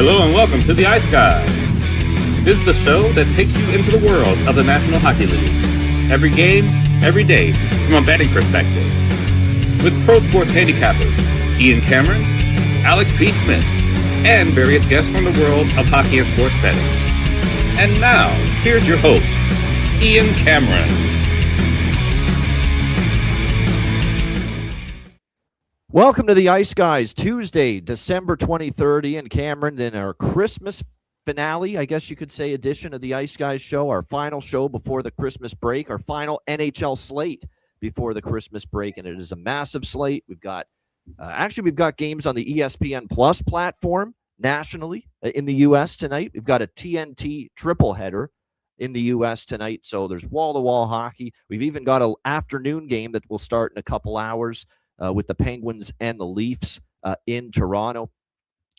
Hello and welcome to the Ice Guys. This is the show that takes you into the world of the National Hockey League. Every game, every day, from a betting perspective. With pro sports handicappers, Ian Cameron, Alex B. Smith, and various guests from the world of hockey and sports betting. And now, here's your host, Ian Cameron. Welcome to the Ice Guys, Tuesday, December 23rd. Ian Cameron, then our Christmas finale, I guess you could say, edition of the Ice Guys show, our final show before the Christmas break, our final NHL slate before the Christmas break, and it is a massive slate. We've got games on the ESPN Plus platform nationally in the U.S. tonight. We've got a TNT triple header in the U.S. tonight, so there's wall-to-wall hockey. We've even got an afternoon game that will start in a couple hours with the Penguins and the Leafs in Toronto.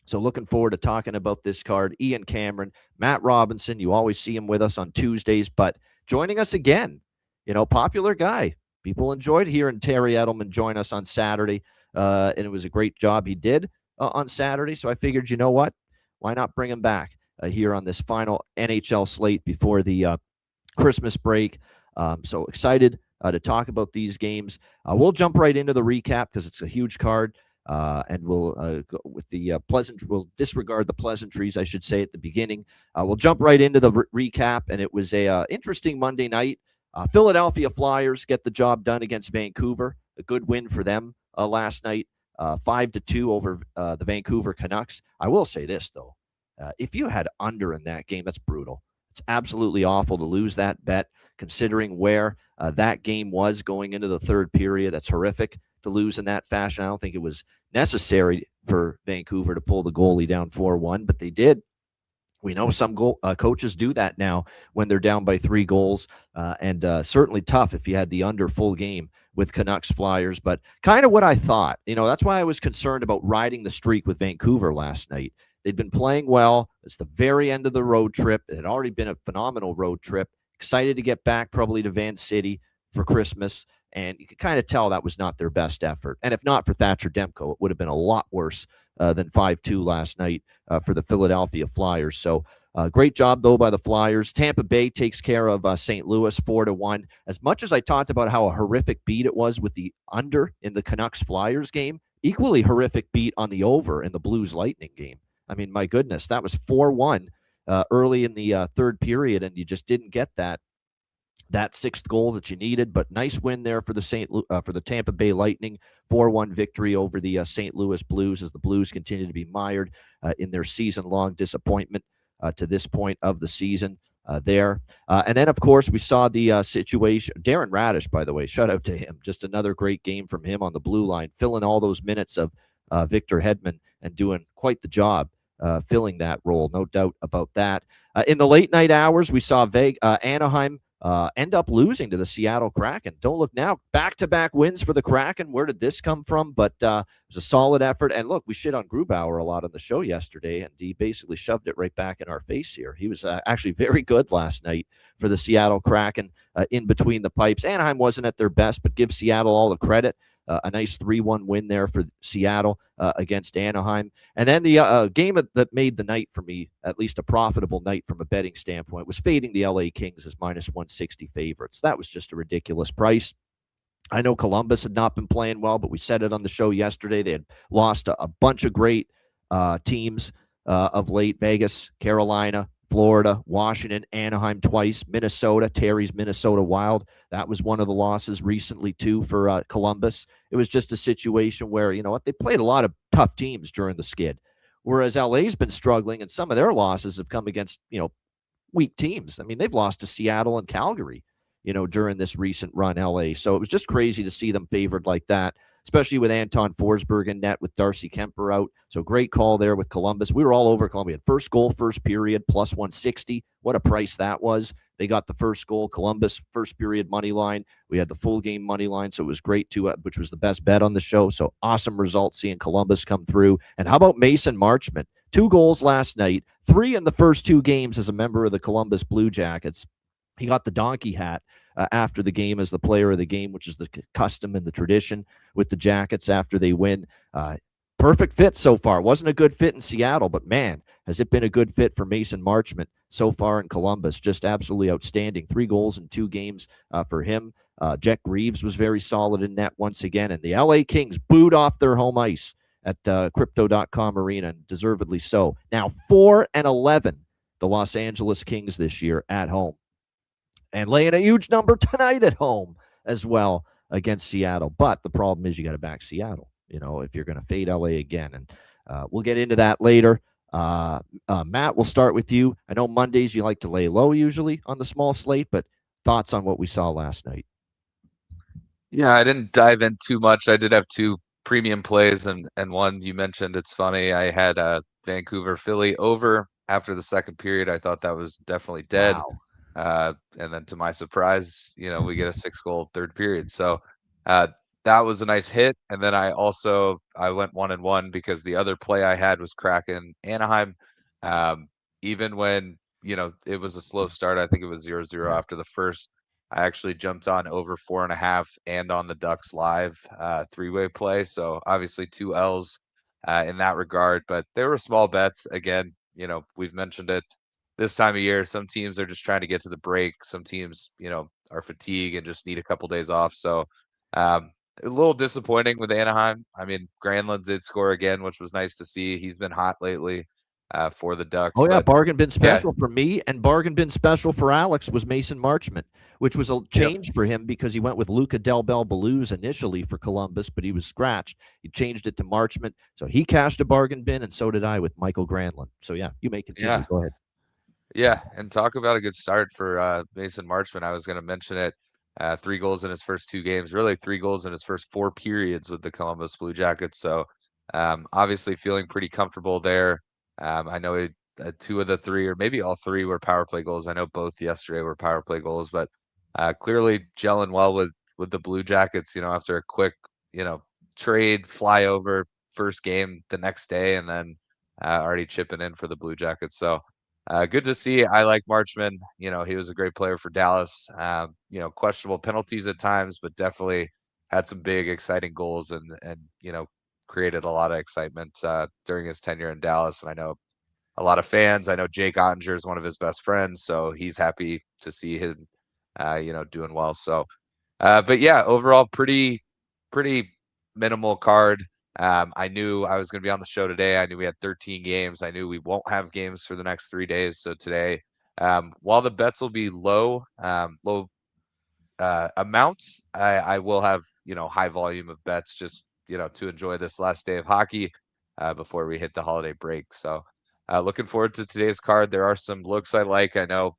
So looking forward to talking about this card. Ian Cameron, Matt Robinson, you always see him with us on Tuesdays, but joining us again, popular guy. People enjoyed hearing Terry Edelman join us on Saturday, and it was a great job he did on Saturday. So I figured, you know what? Why not bring him back here on this final NHL slate before the Christmas break? So excited to talk about these games. We'll jump right into the recap because it's a huge card, and we'll go with the we'll disregard the pleasantries, I should say, at the beginning. We'll jump right into the recap, and it was a interesting Monday night. Philadelphia Flyers get the job done against Vancouver. A good win for them last night, 5-2 over the Vancouver Canucks. I will say this, though. If you had under in that game, that's brutal. It's absolutely awful to lose that bet, considering where that game was going into the third period. That's horrific to lose in that fashion. I don't think it was necessary for Vancouver to pull the goalie down 4-1, but they did. We know some coaches do that now when they're down by 3 goals, and certainly tough if you had the under full game with Canucks Flyers, but kind of what I thought. That's why I was concerned about riding the streak with Vancouver last night. They'd been playing well. It's the very end of the road trip. It had already been a phenomenal road trip. Excited to get back probably to Van City for Christmas, and you could kind of tell that was not their best effort. And if not for Thatcher Demko, it would have been a lot worse than 5-2 last night for the Philadelphia Flyers. So great job, though, by the Flyers. Tampa Bay takes care of St. Louis 4-1. As much as I talked about how a horrific beat it was with the under in the Canucks-Flyers game, equally horrific beat on the over in the Blues-Lightning game. I mean, my goodness, that was 4-1 early in the third period, and you just didn't get that sixth goal that you needed. But nice win there for the Tampa Bay Lightning, 4-1 victory over the St. Louis Blues, as the Blues continue to be mired in their season-long disappointment to this point of the season there. And then, of course, we saw the situation. Darren Radish, by the way, shout out to him. Just another great game from him on the blue line, filling all those minutes of Victor Hedman and doing quite the job filling that role, no doubt about that. In the late night hours, we saw Anaheim end up losing to the Seattle Kraken. Don't look now. Back-to-back wins for the Kraken. Where did this come from? But it was a solid effort. And look, we shit on Grubauer a lot on the show yesterday, and he basically shoved it right back in our face here. He was actually very good last night for the Seattle Kraken in between the pipes. Anaheim wasn't at their best, but give Seattle all the credit. A nice 3-1 win there for Seattle against Anaheim. And then the game that made the night for me, at least a profitable night from a betting standpoint, was fading the LA Kings as -160 favorites. That was just a ridiculous price. I know Columbus had not been playing well, but we said it on the show yesterday. They had lost a bunch of great teams of late. Vegas, Carolina, Florida, Washington, Anaheim twice, Minnesota, Terry's Minnesota Wild. That was one of the losses recently, too, for Columbus. It was just a situation where, they played a lot of tough teams during the skid, whereas LA's been struggling, and some of their losses have come against, weak teams. I mean, they've lost to Seattle and Calgary, during this recent run, LA. So it was just crazy to see them favored like that, especially with Anton Forsberg in net with Darcy Kemper out. So great call there with Columbus. We were all over Columbus. First goal, first period, +160. What a price that was. They got the first goal. Columbus, first period money line. We had the full game money line, so it was great too, which was the best bet on the show. So awesome result seeing Columbus come through. And how about Mason Marchment? 2 goals last night, 3 in the first 2 games as a member of the Columbus Blue Jackets. He got the donkey hat after the game as the player of the game, which is the custom and the tradition with the Jackets after they win. perfect fit so far. Wasn't a good fit in Seattle, but man, has it been a good fit for Mason Marchment so far in Columbus. Just absolutely outstanding. 3 goals in 2 games for him. Jack Reeves was very solid in net once again. And the LA Kings booed off their home ice at Crypto.com Arena, and deservedly so. Now 4-11, the Los Angeles Kings this year at home. And laying a huge number tonight at home as well against Seattle. But the problem is you got to back Seattle, if you're going to fade LA again. And we'll get into that later. Matt, we'll start with you. I know Mondays you like to lay low usually on the small slate, but thoughts on what we saw last night? Yeah, I didn't dive in too much. I did have 2 premium plays, and one you mentioned. It's funny. I had Vancouver Philly over after the second period. I thought that was definitely dead. Wow. And then to my surprise, we get a 6-goal third period. So that was a nice hit. And then I went 1-1 because the other play I had was Kraken Anaheim. Even when, it was a slow start, I think it was 0-0 after the first. I actually jumped on over 4.5 and on the Ducks live 3-way play. So obviously 2 L's in that regard, but they were small bets. Again, we've mentioned it this time of year. Some teams are just trying to get to the break. Some teams, are fatigued and just need a couple days off. So a little disappointing with Anaheim. I mean, Granlund did score again, which was nice to see. He's been hot lately for the Ducks. Oh, yeah, but, bargain bin special for me, and bargain bin special for Alex was Mason Marchment, which was a change for him because he went with Luca Del Bel Belouz initially for Columbus, but he was scratched. He changed it to Marchment, so he cashed a bargain bin, and so did I with Michael Granlund. So, yeah, you may continue. Yeah. Go ahead. Yeah, and talk about a good start for Mason Marchment. I was going to mention it. 3 goals in his first 2 games, really 3 goals in his first 4 periods with the Columbus Blue Jackets. So obviously feeling pretty comfortable there. I know 2 of the 3, or maybe all 3, were power play goals. I know both yesterday were power play goals, but clearly gelling well with the Blue Jackets, after a quick, trade flyover first game the next day, and then already chipping in for the Blue Jackets. So good to see. I like Marchman. He was a great player for Dallas. Questionable penalties at times, but definitely had some big, exciting goals and created a lot of excitement during his tenure in Dallas. And I know a lot of fans. I know Jake Ottinger is one of his best friends, so he's happy to see him, doing well. So, but yeah, overall, pretty minimal card. I knew I was going to be on the show today. I knew we had 13 games. I knew we won't have games for the next 3 days. So today, while the bets will be low amounts, I will have, high volume of bets just, to enjoy this last day of hockey before we hit the holiday break. So looking forward to today's card. There are some looks I like. I know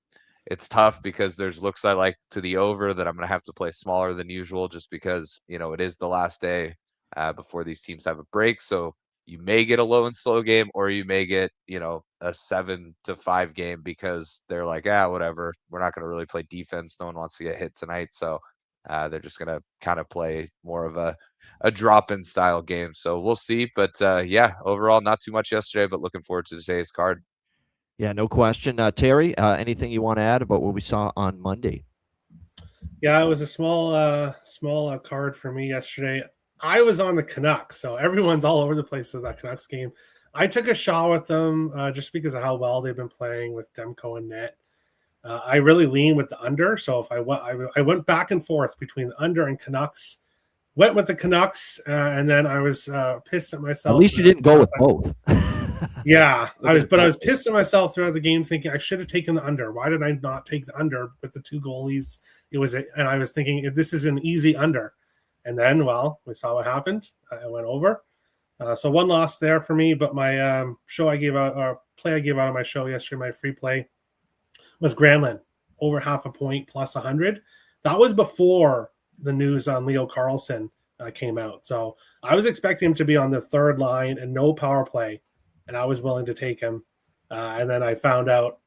it's tough because there's looks I like to the over that I'm going to have to play smaller than usual just because, it is the last day before these teams have a break. So you may get a low and slow game, or you may get, a 7-5 game because they're like, whatever. We're not going to really play defense. No one wants to get hit tonight. So they're just going to kind of play more of a drop-in style game. So we'll see. But yeah, overall, not too much yesterday, but looking forward to today's card. Yeah, no question. Terry, anything you want to add about what we saw on Monday? Yeah, it was a small card for me yesterday. I was on the Canucks, so everyone's all over the place with that Canucks game. I took a shot with them just because of how well they've been playing with Demko and net. I really lean with the under, so if I went back and forth between the under and Canucks. Went with the Canucks, and then I was pissed at myself. At least you didn't go with both. Yeah, I was pissed at myself throughout the game, thinking I should have taken the under. Why did I not take the under with the 2 goalies? And I was thinking this is an easy under. And then, well, we saw what happened. I went over. So 1 loss there for me. But my play I gave out on my show yesterday, my free play, was Granlund over half a point plus 100. That was before the news on Leo Carlson came out. So I was expecting him to be on the 3rd line and no power play, and I was willing to take him. And then I found out,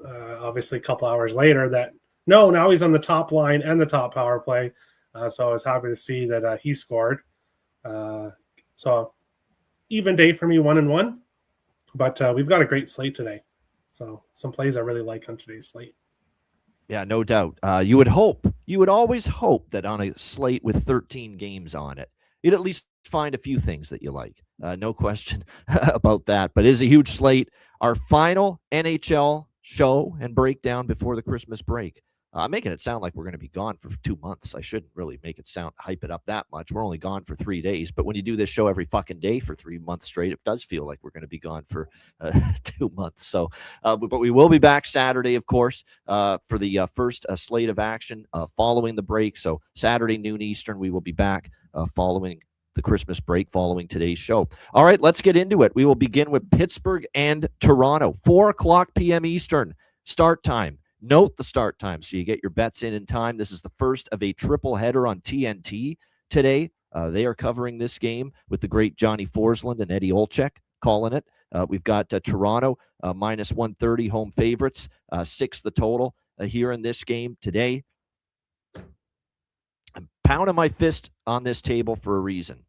obviously, a couple hours later that, no, now he's on the top line and the top power play. So I was happy to see that he scored. So even day for me, 1-1. But we've got a great slate today. So some plays I really like on today's slate. Yeah, no doubt. You would always hope that on a slate with 13 games on it, you'd at least find a few things that you like. No question about that. But it is a huge slate. Our final NHL show and breakdown before the Christmas break. I'm making it sound like we're going to be gone for 2 months. I shouldn't really hype it up that much. We're only gone for 3 days. But when you do this show every fucking day for 3 months straight, it does feel like we're going to be gone for 2 months. So, but we will be back Saturday, of course, for the first slate of action following the break. So Saturday, noon Eastern, we will be back following the Christmas break, following today's show. All right, let's get into it. We will begin with Pittsburgh and Toronto, 4:00 p.m. Eastern start time. Note the start time so you get your bets in time. This is the first of a triple header on TNT today. They are covering this game with the great Johnny Forsland and Eddie Olczyk calling it. We've got Toronto minus 130 home favorites, 6 the total here in this game today. I'm pounding my fist on this table for a reason.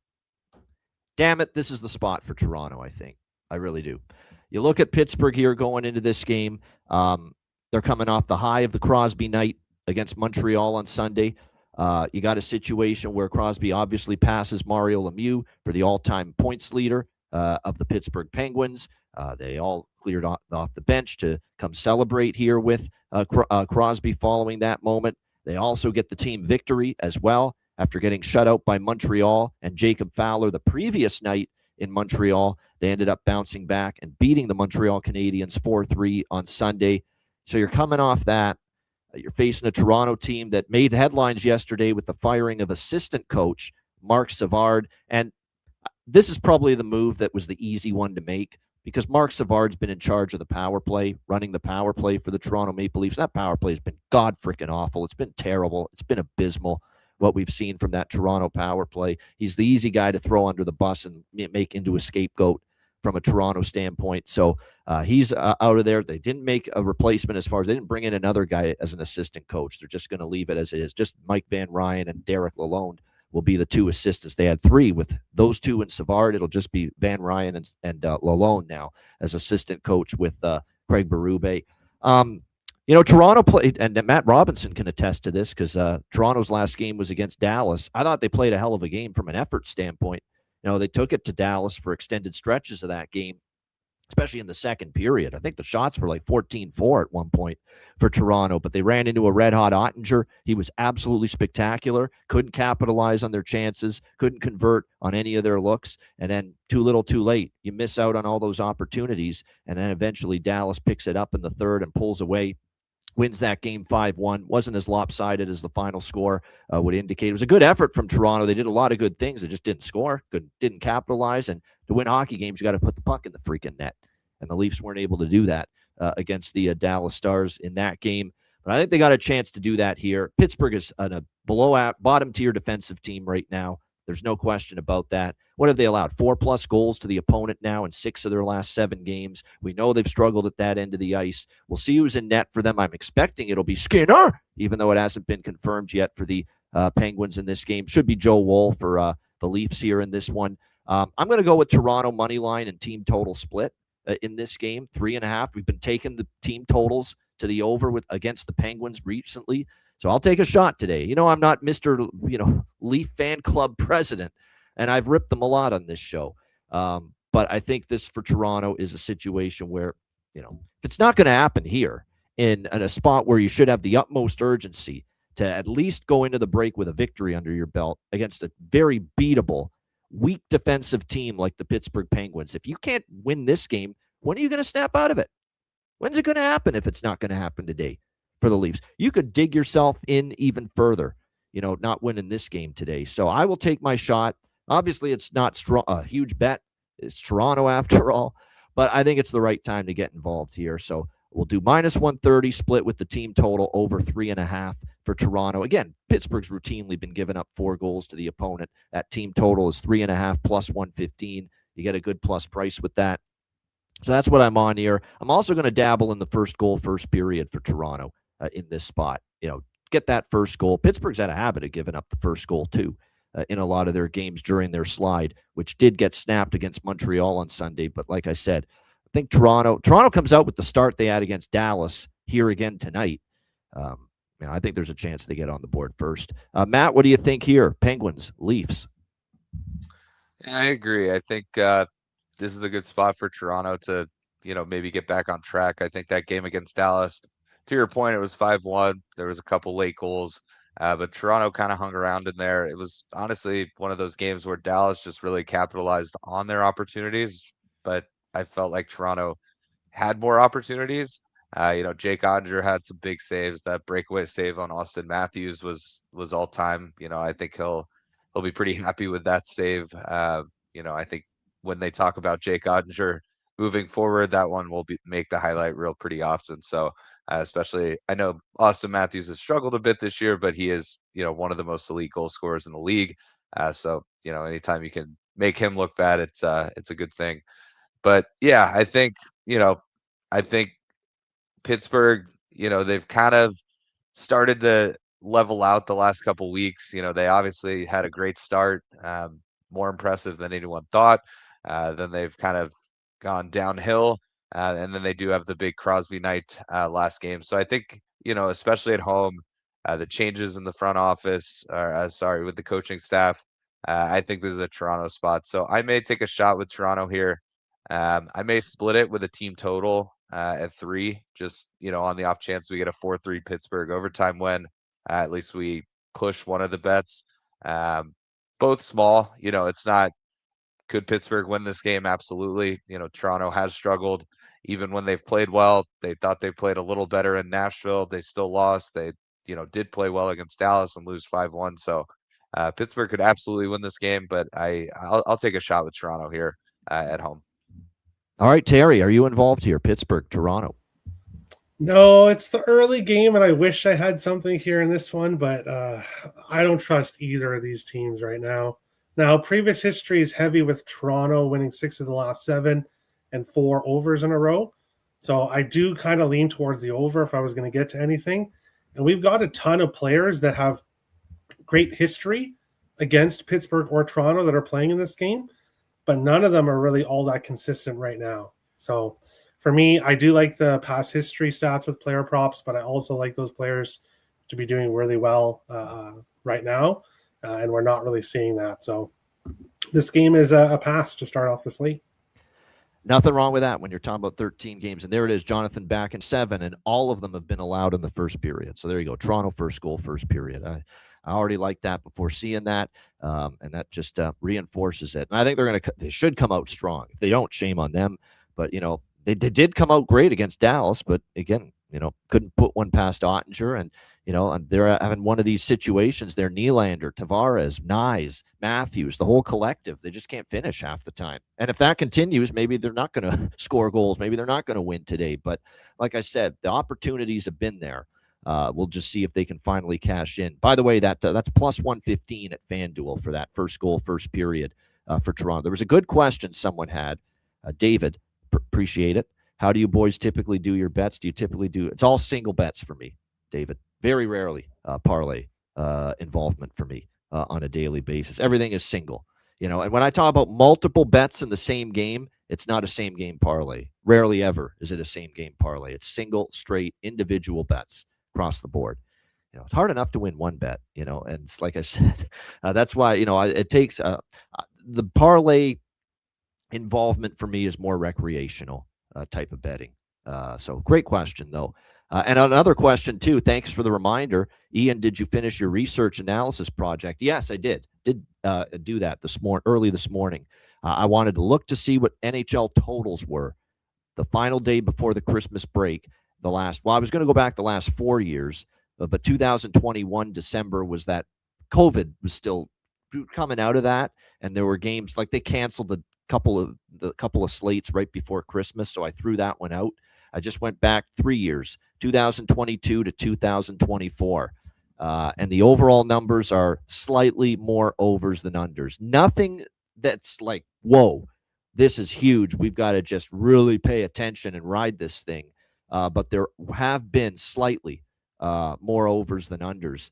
Damn it, this is the spot for Toronto, I think. I really do. You look at Pittsburgh here going into this game. They're coming off the high of the Crosby night against Montreal on Sunday. You got a situation where Crosby obviously passes Mario Lemieux for the all-time points leader of the Pittsburgh Penguins. They all cleared off the bench to come celebrate here with Crosby following that moment. They also get the team victory as well after getting shut out by Montreal and Jacob Fowler the previous night in Montreal. They ended up bouncing back and beating the Montreal Canadiens 4-3 on Sunday. So you're coming off that. You're facing a Toronto team that made headlines yesterday with the firing of assistant coach Marc Savard. And this is probably the move that was the easy one to make because Marc Savard's been in charge of the power play, running the power play for the Toronto Maple Leafs. That power play has been god-freaking-awful. It's been terrible. It's been abysmal, what we've seen from that Toronto power play. He's the easy guy to throw under the bus and make into a scapegoat from a Toronto standpoint. So he's out of there. They didn't make a replacement as far as they didn't bring in another guy as an assistant coach. They're just going to leave it as it is. Just Mike Van Ryn and Derek Lalonde will be the 2 assistants. They had 3 with those 2 and Savard. It'll just be Van Ryn and Lalonde now as assistant coach with Craig Berube. Toronto played, and Matt Robinson can attest to this because Toronto's last game was against Dallas. I thought they played a hell of a game from an effort standpoint. They took it to Dallas for extended stretches of that game, especially in the second period. I think the shots were like 14-4 at one point for Toronto, but they ran into a red-hot Ottinger. He was absolutely spectacular, couldn't capitalize on their chances, couldn't convert on any of their looks, and then too little too late. You miss out on all those opportunities, and then eventually Dallas picks it up in the third and pulls away. Wins that game 5-1. Wasn't as lopsided as the final score would indicate. It was a good effort from Toronto. They did a lot of good things. They just didn't score, didn't capitalize. And to win hockey games, you got to put the puck in the freaking net. And the Leafs weren't able to do that against the Dallas Stars in that game. But I think they got a chance to do that here. Pittsburgh is a bottom-tier defensive team right now. There's no question about that. What have they allowed? 4+ goals to the opponent now in 6 of their last 7 games. We know they've struggled at that end of the ice. We'll see who's in net for them. I'm expecting it'll be Skinner, even though it hasn't been confirmed yet for the Penguins in this game. Should be Joe Woll for the Leafs here in this one. I'm going to go with Toronto money line and team total split in this game, 3.5. We've been taking the team totals to the over against the Penguins recently. So I'll take a shot today. I'm not Mr. Leaf fan club president, and I've ripped them a lot on this show. But I think this for Toronto is a situation where, if it's not going to happen here in a spot where you should have the utmost urgency to at least go into the break with a victory under your belt against a very beatable, weak defensive team like the Pittsburgh Penguins. If you can't win this game, when are you going to snap out of it? When's it going to happen if it's not going to happen today? For the Leafs, you could dig yourself in even further, not winning this game today. So I will take my shot. Obviously, it's not a huge bet. It's Toronto after all, but I think it's the right time to get involved here. So we'll do minus 130 split with the team total over 3.5 for Toronto. Again, Pittsburgh's routinely been giving up 4 goals to the opponent. That team total is 3.5 plus 115. You get a good plus price with that. So that's what I'm on here. I'm also going to dabble in the first goal, first period for Toronto. In this spot, get that first goal. Pittsburgh's had a habit of giving up the first goal too in a lot of their games during their slide, which did get snapped against Montreal on Sunday. But like I said, I think Toronto comes out with the start they had against Dallas here again tonight. I think there's a chance they get on the board first. Matt, what do you think here? Penguins, Leafs. I agree. I think this is a good spot for Toronto to, maybe get back on track. I think that game against Dallas, to your point, it was 5-1. There was a couple late goals, but Toronto kind of hung around in there. It was honestly one of those games where Dallas just really capitalized on their opportunities, but I felt like Toronto had more opportunities. Jake Oettinger had some big saves. That breakaway save on Austin Matthews was all time. I think he'll be pretty happy with that save. I think when they talk about Jake Oettinger moving forward, that one will make the highlight reel pretty often. So especially, I know Austin Matthews has struggled a bit this year, but he is one of the most elite goal scorers in the league. So anytime you can make him look bad, it's a good thing. But yeah, you know, I think Pittsburgh, they've kind of started to level out the last couple weeks. They obviously had a great start, more impressive than anyone thought. Then they've kind of gone downhill, and then they do have the big Crosby night last game. So I think, especially at home, the changes in the front office, or sorry, with the coaching staff, I think this is a Toronto spot. So I may take a shot with Toronto here. I may split it with a team total at 3, just on the off chance we get a 4-3 Pittsburgh overtime win. At least we push one of the bets. Both small. It's not. Could Pittsburgh win this game? Absolutely. Toronto has struggled. Even when they've played well, they thought they played a little better in Nashville. They still lost. They, did play well against Dallas and lose 5-1. So Pittsburgh could absolutely win this game, but I'll take a shot with Toronto here at home. All right, Terry, are you involved here? Pittsburgh, Toronto. No, it's the early game, and I wish I had something here in this one, but I don't trust either of these teams right now. Now, previous history is heavy with Toronto winning 6 of the last 7 and 4 overs in a row. So I do kind of lean towards the over if I was going to get to anything. And we've got a ton of players that have great history against Pittsburgh or Toronto that are playing in this game, but none of them are really all that consistent right now. So for me, I do like the past history stats with player props, but I also like those players to be doing really well right now, and we're not really seeing that. So this game is a pass to start off the slate. Nothing wrong with that when you're talking about 13 games. And there it is, Jonathan back in 7, and all of them have been allowed in the first period. So there you go. Toronto first goal, first period. I already liked that before seeing that, and that just reinforces it. And I think they should come out strong. If they don't, shame on them. But, they did come out great against Dallas, but again, couldn't put one past Oettinger. And they're having one of these situations there. Nylander, Tavares, Nyes, Matthews, the whole collective, they just can't finish half the time. And if that continues, maybe they're not going to score goals. Maybe they're not going to win today. But like I said, the opportunities have been there. We'll just see if they can finally cash in. By the way, that's plus 115 at FanDuel for that first goal, first period for Toronto. There was a good question someone had. David, appreciate it. How do you boys typically do your bets? Do you typically do? It's all single bets for me, David. Very rarely parlay involvement for me on a daily basis. Everything is single, And when I talk about multiple bets in the same game, it's not a same game parlay. Rarely ever is it a same game parlay. It's single, straight, individual bets across the board. It's hard enough to win one bet, and it's like I said, that's why it takes the parlay involvement for me is more recreational type of betting. So great question though. And another question too. Thanks for the reminder, Ian. Did you finish your research analysis project? Yes, I did. Do that early this morning. I wanted to look to see what NHL totals were the final day before the Christmas break. I was going to go back the last 4 years, but 2021 December was that COVID was still coming out of that, and there were games like they canceled the couple of slates right before Christmas, so I threw that one out. I just went back 3 years, 2022 to 2024. And the overall numbers are slightly more overs than unders. Nothing that's like, whoa, this is huge. We've got to just really pay attention and ride this thing. But there have been slightly more overs than unders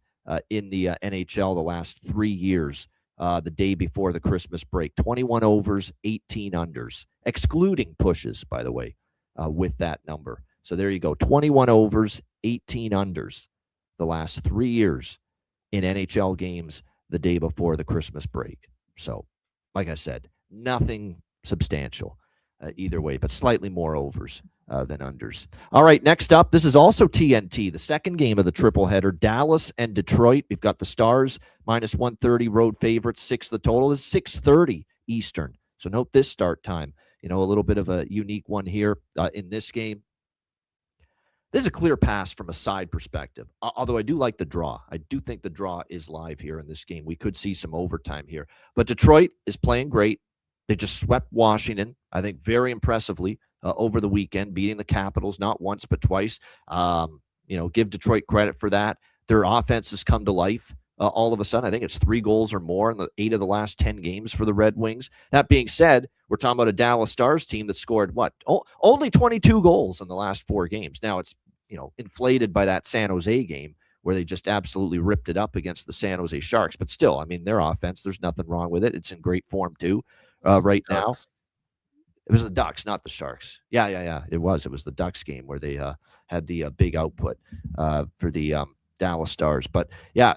in the NHL the last 3 years. The day before the Christmas break, 21 overs, 18 unders, excluding pushes, by the way. With that number. So there you go. 21 overs, 18 unders the last 3 years in NHL games the day before the Christmas break. So like I said, nothing substantial either way, but slightly more overs than unders. All right, next up, this is also TNT, the second game of the triple header, Dallas and Detroit. We've got the Stars minus 130 road favorites, 6 the total is 6:30 Eastern. So note this start time. A little bit of a unique one here in this game. This is a clear pass from a side perspective, although I do like the draw. I do think the draw is live here in this game. We could see some overtime here. But Detroit is playing great. They just swept Washington, I think, very impressively over the weekend, beating the Capitals not once but twice. Give Detroit credit for that. Their offense has come to life all of a sudden. I think it's 3 goals or more in the 8 of the last 10 games for the Red Wings. That being said, we're talking about a Dallas Stars team that scored, only 22 goals in the last 4 games. Now, it's inflated by that San Jose game where they just absolutely ripped it up against the San Jose Sharks. But still, I mean, their offense, there's nothing wrong with it. It's in great form, too, right now. It was the Ducks, not the Sharks. Yeah. It was the Ducks game where they had the big output for the Dallas Stars. But yeah,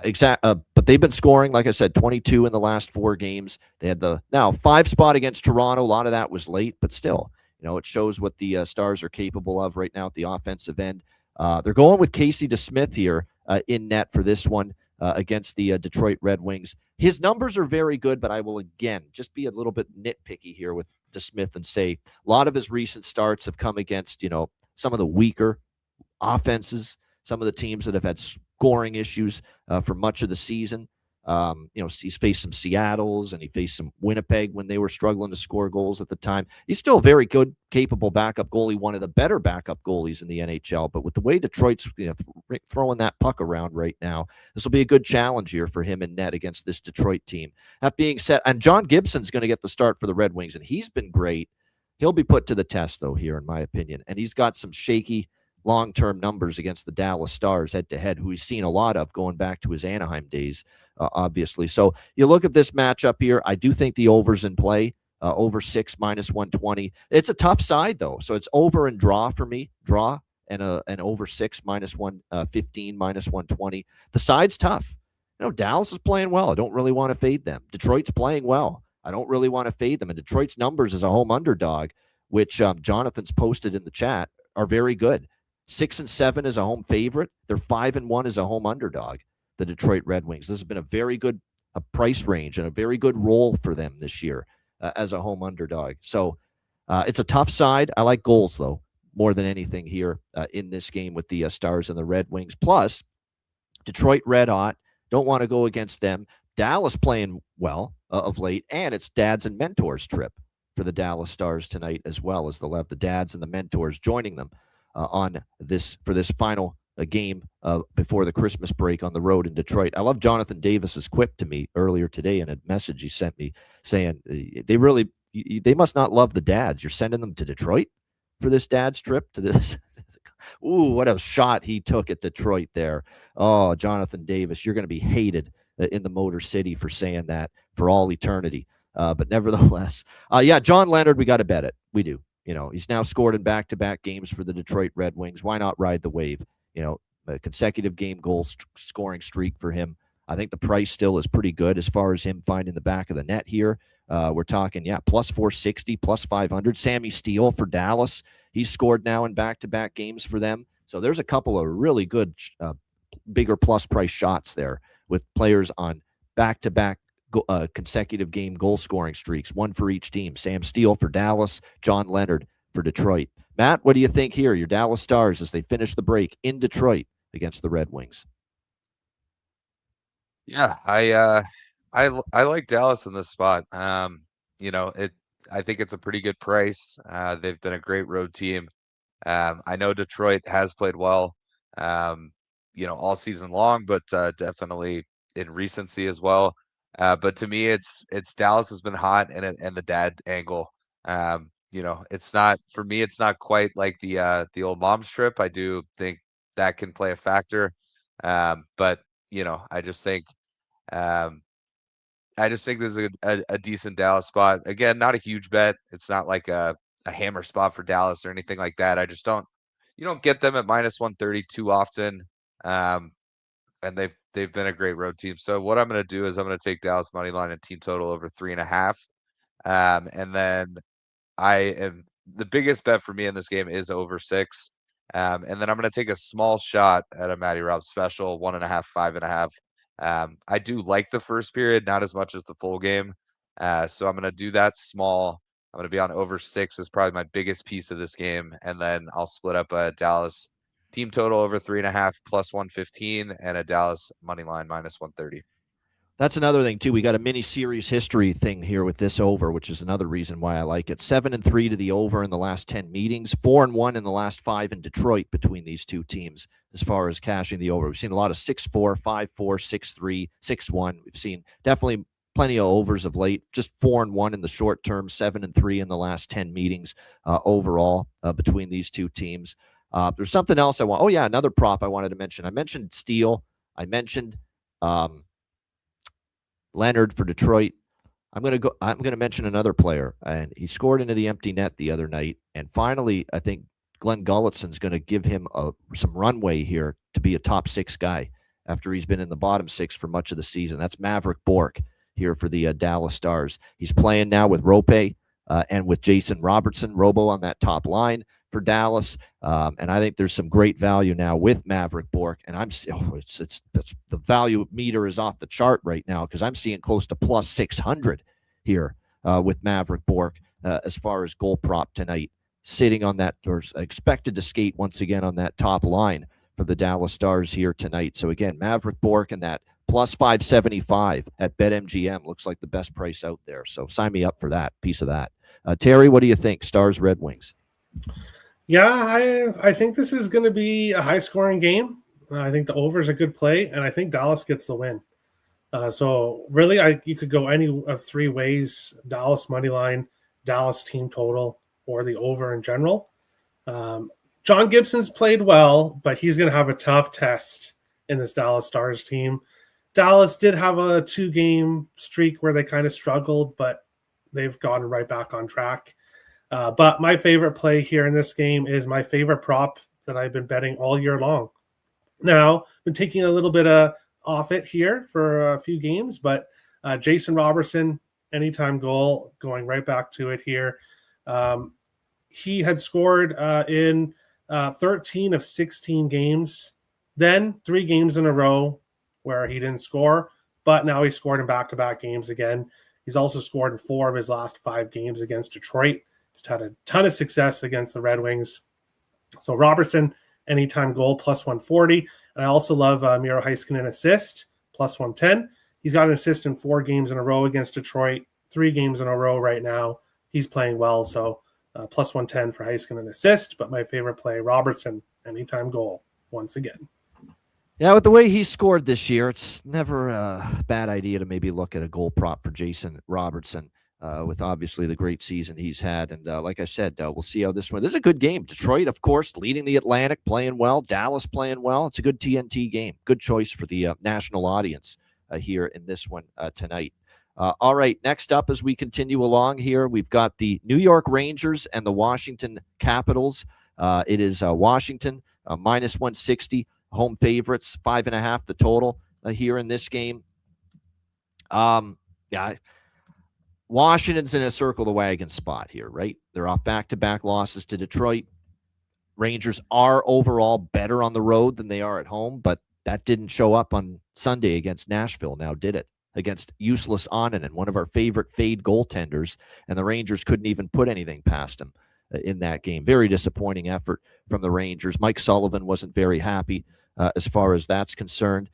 but they've been scoring, like I said, 22 in the last 4 games. They had the 5 spot against Toronto. A lot of that was late, but still, it shows what the Stars are capable of right now at the offensive end. They're going with Casey DeSmith here in net for this one against the Detroit Red Wings. His numbers are very good, but I will, again, just be a little bit nitpicky here with DeSmith and say a lot of his recent starts have come against, some of the weaker offenses, some of the teams that have had scoring issues for much of the season. He's faced some Seattles and he faced some Winnipeg when they were struggling to score goals at the time. He's still a very good, capable backup goalie, one of the better backup goalies in the NHL. But with the way Detroit's throwing that puck around right now, this will be a good challenge here for him in net against this Detroit team. That being said, and John Gibson's going to get the start for the Red Wings, and he's been great. He'll be put to the test, though, here, in my opinion. And he's got some shaky long-term numbers against the Dallas Stars head-to-head, who he's seen a lot of going back to his Anaheim days, obviously. So you look at this matchup here. I do think the over's in play, over 6 minus 120. It's a tough side, though. So it's over and draw for me, and over 6 minus 115 minus 120. The side's tough. Dallas is playing well. I don't really want to fade them. Detroit's playing well. I don't really want to fade them. And Detroit's numbers as a home underdog, which Jonathan's posted in the chat, are very good. 6-7 as a home favorite. They're 5-1 as a home underdog, the Detroit Red Wings. This has been a very good price range and a very good role for them this year as a home underdog. So it's a tough side. I like goals, though, more than anything here in this game with the Stars and the Red Wings. Plus, Detroit red hot. Don't want to go against them. Dallas playing well of late, and it's dads and mentors trip for the Dallas Stars tonight, as well as they'll have the dads and the mentors joining them on this final game before the Christmas break on the road in Detroit. I love Jonathan Davis's quip to me earlier today in a message he sent me saying they must not love the dads. You're sending them to Detroit for this dad's trip to this. Ooh, what a shot he took at Detroit there. Oh, Jonathan Davis, you're going to be hated in the Motor City for saying that for all eternity. But nevertheless, John Leonard, we got to bet it. We do. He's now scored in back-to-back games for the Detroit Red Wings. Why not ride the wave? A consecutive game goal scoring streak for him. I think the price still is pretty good as far as him finding the back of the net here. We're talking, plus 460, plus 500. Sammy Steele for Dallas. He's scored now in back-to-back games for them. So there's a couple of really good, bigger plus price shots there with players on back-to-back consecutive game goal scoring streaks, one for each team. Sam Steele for Dallas, John Leonard for Detroit. Matt, what do you think here? Your Dallas Stars as they finish the break in Detroit against the Red Wings. Yeah, I like Dallas in this spot. I think it's a pretty good price. They've been a great road team. I know Detroit has played well, all season long, but definitely in recency as well. But to me, it's Dallas has been hot and the dad angle. It's not for me. It's not quite like the old mom's trip. I do think that can play a factor. But I just think there's a decent Dallas spot. Again, not a huge bet. It's not like a hammer spot for Dallas or anything like that. I just you don't get them at minus 130 too often. And they've been a great road team. So what I'm going to do is I'm going to take Dallas money line and team total over 3.5. And then the biggest bet for me in this game is over 6. And then I'm going to take a small shot at a Matty Rob special, 1.5, 5.5. I do like the first period, not as much as the full game. So I'm going to do that small. I'm going to be on over 6 is probably my biggest piece of this game. And then I'll split up a Dallas team total over 3.5 plus 115 and a Dallas money line minus 130. That's another thing, too. We got a mini series history thing here with this over, which is another reason why I like it. 7-3 to the over in the last 10 meetings, 4-1 in the last 5 in Detroit between these two teams as far as cashing the over. We've seen a lot of 6-4, 5-4, 6-3, 6-1. We've seen definitely plenty of overs of late, just 4-1 in the short term, 7-3 in the last 10 meetings overall between these two teams. There's something else I want. Oh, yeah, another prop I wanted to mention. I mentioned Steele. I mentioned Leonard for Detroit. I'm going to mention another player, and he scored into the empty net the other night. And finally, I think Glenn Gullitson's going to give him some runway here to be a top 6 guy after he's been in the bottom 6 for much of the season. That's Maverick Bourque here for the Dallas Stars. He's playing now with Rope and with Jason Robertson, Robo on that top line for Dallas, and I think there's some great value now with Maverick Bourque, and it's the value meter is off the chart right now because I'm seeing close to plus 600 here with Maverick Bourque as far as goal prop tonight, sitting on that or expected to skate once again on that top line for the Dallas Stars here tonight. So again, Maverick Bourque and that plus 575 at BetMGM looks like the best price out there. So sign me up for that piece of that. Terry, what do you think? Stars, Red Wings. Yeah, I think this is going to be a high-scoring game. I think the over is a good play, and I think Dallas gets the win. So really, you could go any of 3 ways: Dallas money line, Dallas team total, or the over in general. John Gibson's played well, but he's going to have a tough test in this Dallas Stars team. Dallas did have a 2-game streak where they kind of struggled, but they've gotten right back on track. But my favorite play here in this game is my favorite prop that I've been betting all year long. Now, I've been taking a little bit off it here for a few games, but Jason Robertson, anytime goal, going right back to it here. He had scored in 13 of 16 games, then 3 games in a row where he didn't score, but now he scored in back-to-back games again. He's also scored in 4 of his last 5 games against Detroit. Just had a ton of success against the Red Wings. So Robertson, anytime goal, plus 140. And I also love Miro Heiskanen assist, plus 110. He's got an assist in 4 games in a row against Detroit, 3 games in a row right now. He's playing well, so plus 110 for Heiskanen assist. But my favorite play, Robertson, anytime goal, once again. Yeah, with the way he scored this year, it's never a bad idea to maybe look at a goal prop for Jason Robertson. With obviously the great season he's had. And like I said, we'll see how this one. This is a good game. Detroit, of course, leading the Atlantic, playing well. Dallas playing well. It's a good TNT game. Good choice for the national audience here in this one tonight. All right, next up as we continue along here, we've got the New York Rangers and the Washington Capitals. It is Washington minus 160, home favorites, 5.5 the total here in this game. Washington's in a circle the wagon spot here, right? They're off back-to-back losses to Detroit. Rangers are overall better on the road than they are at home, but that didn't show up on Sunday against Nashville, now did it? Against useless Onanen, one of our favorite fade goaltenders, and the Rangers couldn't even put anything past him in that game. Very disappointing effort from the Rangers. Mike Sullivan wasn't very happy as far as that's concerned.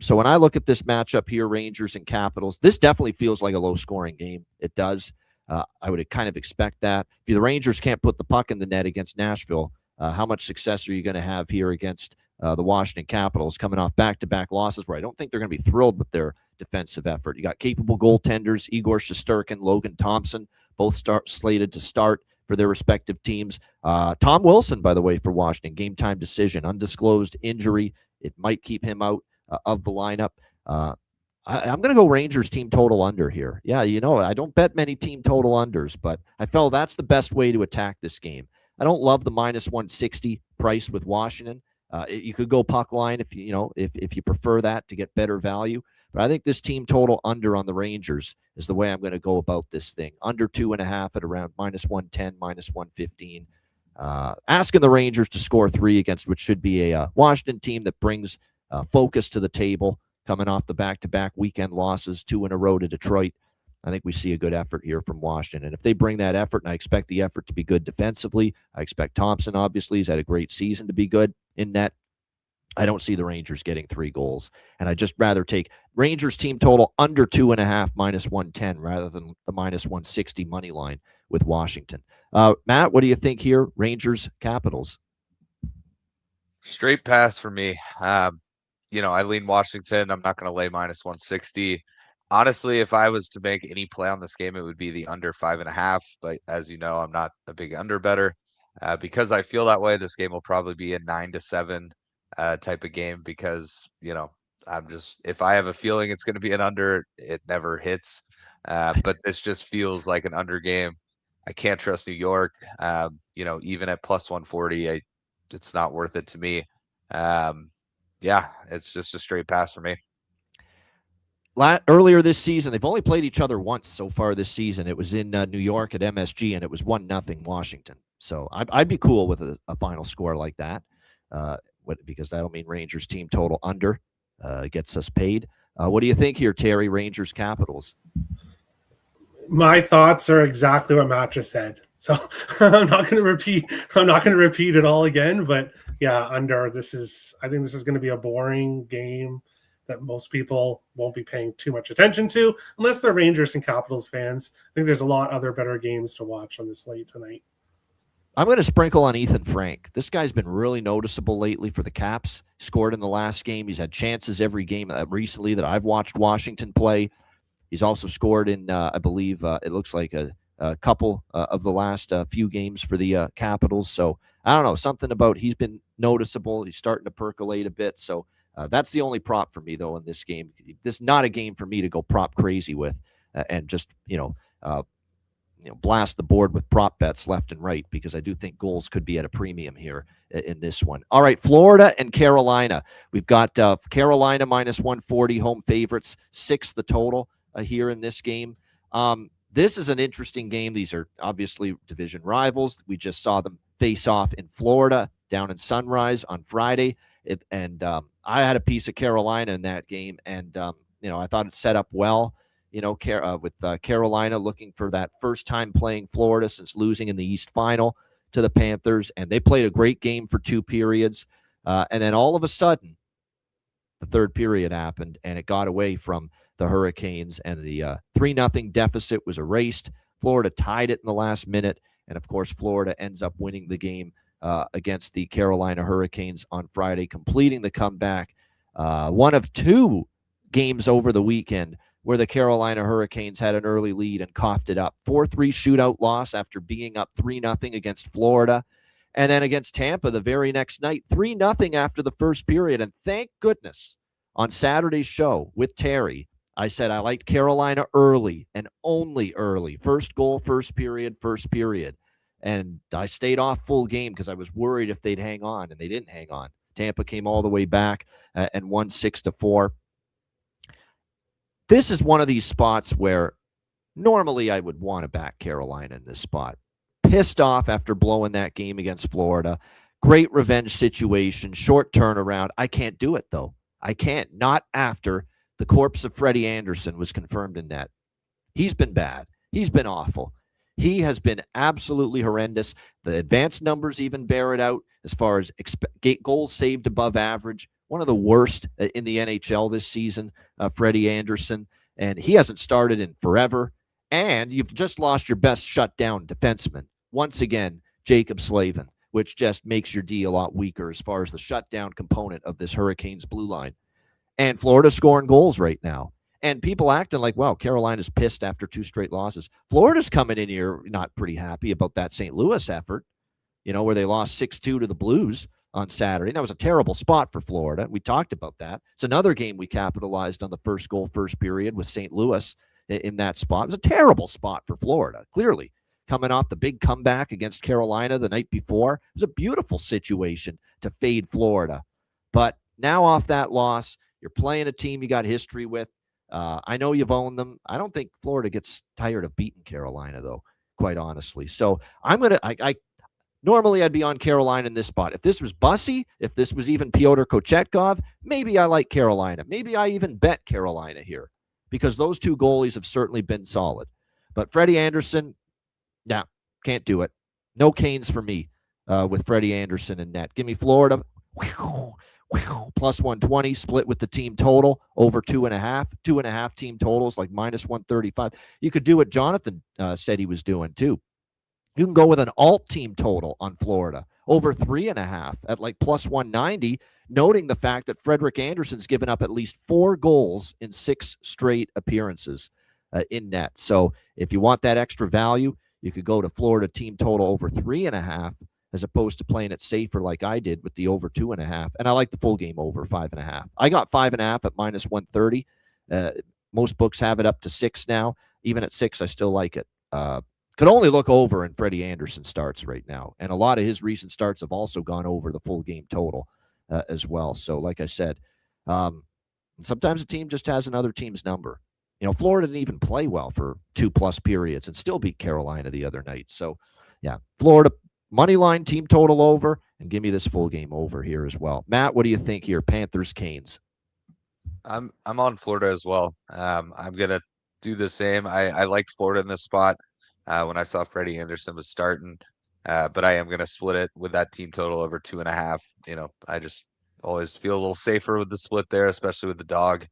So when I look at this matchup here, Rangers and Capitals, this definitely feels like a low-scoring game. It does. I would kind of expect that. If the Rangers can't put the puck in the net against Nashville, how much success are you going to have here against the Washington Capitals coming off back-to-back losses where I don't think they're going to be thrilled with their defensive effort? You got capable goaltenders, Igor Shesterkin, Logan Thompson, both slated to start for their respective teams. Tom Wilson, by the way, for Washington, game-time decision, undisclosed injury. It might keep him out of the lineup. I'm going to go Rangers team total under here. Yeah, I don't bet many team total unders, but I felt that's the best way to attack this game. I don't love the minus 160 price with Washington. You could go puck line if you prefer that to get better value. But I think this team total under on the Rangers is the way I'm going to go about this thing. Under 2.5 at around -110, -115. Asking the Rangers to score 3 against what should be a Washington team that brings focus to the table, coming off the back-to-back weekend losses, 2 in a row to Detroit. I think we see a good effort here from Washington. And if they bring that effort, and I expect the effort to be good defensively, I expect Thompson, obviously, has had a great season to be good in net. I don't see the Rangers getting 3 goals. And I'd just rather take Rangers team total under 2.5 -110 rather than the -160 money line with Washington. Matt, what do you think here? Rangers, Capitals. Straight pass for me. I lean Washington. I'm not going to lay -160. Honestly, if I was to make any play on this game, it would be the under 5.5. But as you know, I'm not a big under better. Because I feel that way, this game will probably be a 9-7 type of game because, if I have a feeling it's going to be an under, it never hits. But this just feels like an under game. I can't trust New York. Even at +140, it's not worth it to me. It's just a straight pass for me. Earlier this season, they've only played each other once so far this season. It was in New York at MSG, and it was 1-0 Washington. So I'd be cool with a final score like that, because that'll mean Rangers team total under gets us paid. What do you think here, Terry? Rangers, Capitals. My thoughts are exactly what Matt just said. So I'm not going to repeat it all again. But yeah, under. I think this is going to be a boring game that most people won't be paying too much attention to, unless they're Rangers and Capitals fans. I think there's a lot other better games to watch on this slate tonight. I'm going to sprinkle on Ethan Frank. This guy's been really noticeable lately for the Caps. Scored in the last game. He's had chances every game recently that I've watched Washington play. He's also scored in, I believe, it looks like a couple of the last few games for the Capitals. So I don't know, something about he's been noticeable. He's starting to percolate a bit. So that's the only prop for me, though, in this game. This is not a game for me to go prop crazy with and just, blast the board with prop bets left and right, because I do think goals could be at a premium here in this one. All right, Florida and Carolina. We've got Carolina -140, home favorites, 6 the total here in this game. This is an interesting game. These are obviously division rivals. We just saw them face off in Florida down in Sunrise on Friday. I had a piece of Carolina in that game, and I thought it set up well. With Carolina looking for that first time playing Florida since losing in the East Final to the Panthers, and they played a great game for 2 periods. And then all of a sudden, the third period happened, and it got away from the Hurricanes, and the 3-0 deficit was erased. Florida tied it in the last minute, and of course, Florida ends up winning the game against the Carolina Hurricanes on Friday, completing the comeback. One of 2 games over the weekend where the Carolina Hurricanes had an early lead and coughed it up. 4-3 shootout loss after being up 3-0 against Florida. And then against Tampa the very next night, 3-0 after the first period. And thank goodness on Saturday's show with Terry, I said I liked Carolina early and only early. First goal, first period. And I stayed off full game because I was worried if they'd hang on, and they didn't hang on. Tampa came all the way back and won 6-4. This is one of these spots where normally I would want to back Carolina in this spot. Pissed off after blowing that game against Florida. Great revenge situation, short turnaround. I can't do it, though. I can't. Not after the corpse of Freddie Anderson was confirmed in net. He's been bad. He's been awful. He has been absolutely horrendous. The advanced numbers even bear it out as far as goals saved above average. One of the worst in the NHL this season, Freddie Anderson. And he hasn't started in forever. And you've just lost your best shutdown defenseman. Once again, Jacob Slavin, which just makes your D a lot weaker as far as the shutdown component of this Hurricanes blue line. And Florida's scoring goals right now. And people acting like, well, Carolina's pissed after 2 straight losses. Florida's coming in here not pretty happy about that St. Louis effort, where they lost 6-2 to the Blues on Saturday. That was a terrible spot for Florida. We talked about that. It's another game we capitalized on the first goal, first period with St. Louis in that spot. It was a terrible spot for Florida, clearly. Coming off the big comeback against Carolina the night before. It was a beautiful situation to fade Florida. But now off that loss, you're playing a team you got history with. I know you've owned them. I don't think Florida gets tired of beating Carolina, though, quite honestly. So I'm going to – normally I'd be on Carolina in this spot. If this was Bussy, if this was even Pyotr Kochetkov, maybe I like Carolina. Maybe I even bet Carolina here because those two goalies have certainly been solid. But Freddie Anderson, can't do it. No Canes for me with Freddie Anderson in net. Give me Florida. Plus 120, split with the team total, over 2.5. 2.5 team totals, like minus 135. You could do what Jonathan said he was doing, too. You can go with an alt team total on Florida, over 3.5 at like plus 190, noting the fact that Frederik Andersen's given up at least 4 goals in 6 straight appearances in net. So if you want that extra value, you could go to Florida team total over 3.5 as opposed to playing it safer like I did with the over 2.5. And I like the full game over 5.5. I got 5.5 at minus 130. Most books have it up to 6 now. Even at 6, I still like it. Could only look over in Freddie Anderson starts right now. And a lot of his recent starts have also gone over the full game total as well. So like I said, sometimes a team just has another team's number. Florida didn't even play well for 2+ periods and still beat Carolina the other night. So, yeah, Florida money line, team total over, and give me this full game over here as well. Matt, what do you think here? Panthers, Canes. I'm on Florida as well. I'm gonna do the same. I liked Florida in this spot when I saw Freddie Anderson was starting, but I am gonna split it with that team total over 2.5. I just always feel a little safer with the split there, especially with the dog.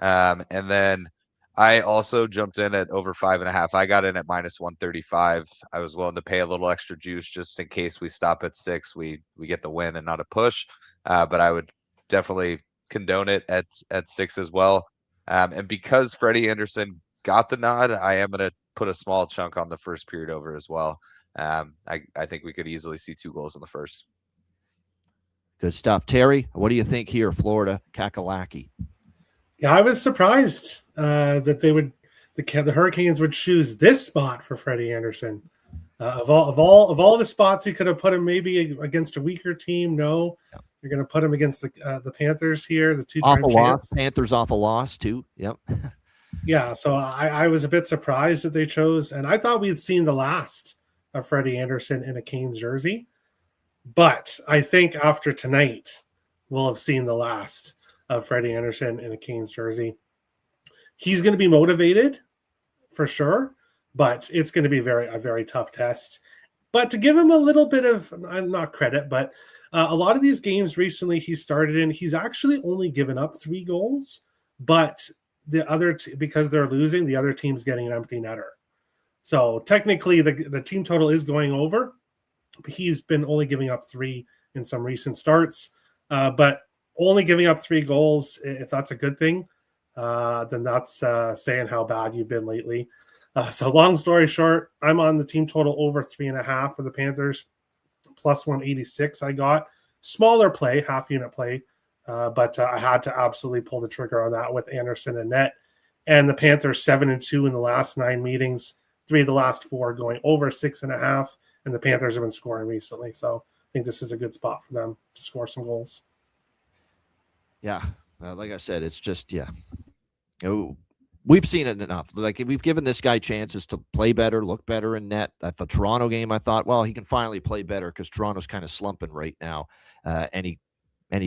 And then I also jumped in at over 5.5. I got in at minus 135. I was willing to pay a little extra juice just in case we stop at 6. We get the win and not a push. But I would definitely condone it at 6 as well. And because Freddie Anderson got the nod, I am going to put a small chunk on the first period over as well. I think we could easily see 2 goals in the first. Good stuff. Terry, what do you think here, Florida, Kakalaki? Yeah, I was surprised that the Hurricanes would choose this spot for Freddie Anderson. Of all the spots you could have put him maybe against a weaker team, no, you're going to put him against the Panthers here, the 2-time champs. Panthers off a loss too. Yep. Yeah, so I was a bit surprised that they chose, and I thought we had seen the last of Freddie Anderson in a Canes jersey, but I think after tonight we'll have seen the last of Freddie Anderson in a Canes jersey. He's going to be motivated for sure, but it's going to be a very tough test. But to give him a little bit of, not credit, but a lot of these games recently he started in, he's actually only given up 3 goals, but because they're losing, the other team's getting an empty netter. So technically the team total is going over. He's been only giving up 3 in some recent starts, but only giving up 3 goals, if that's a good thing, then that's saying how bad you've been lately. So long story short, I'm on the team total over 3.5 for the Panthers, plus 186 I got. Smaller play, half unit play, but I had to absolutely pull the trigger on that with Anderson and net. And the Panthers 7-2 in the last 9 meetings, 3 of the last 4 going over 6.5, and the Panthers have been scoring recently. So I think this is a good spot for them to score some goals. Yeah, like I said, it's just, we've seen it enough. Like, we've given this guy chances to play better, look better in net. At the Toronto game, I thought, well, he can finally play better because Toronto's kind of slumping right now, and he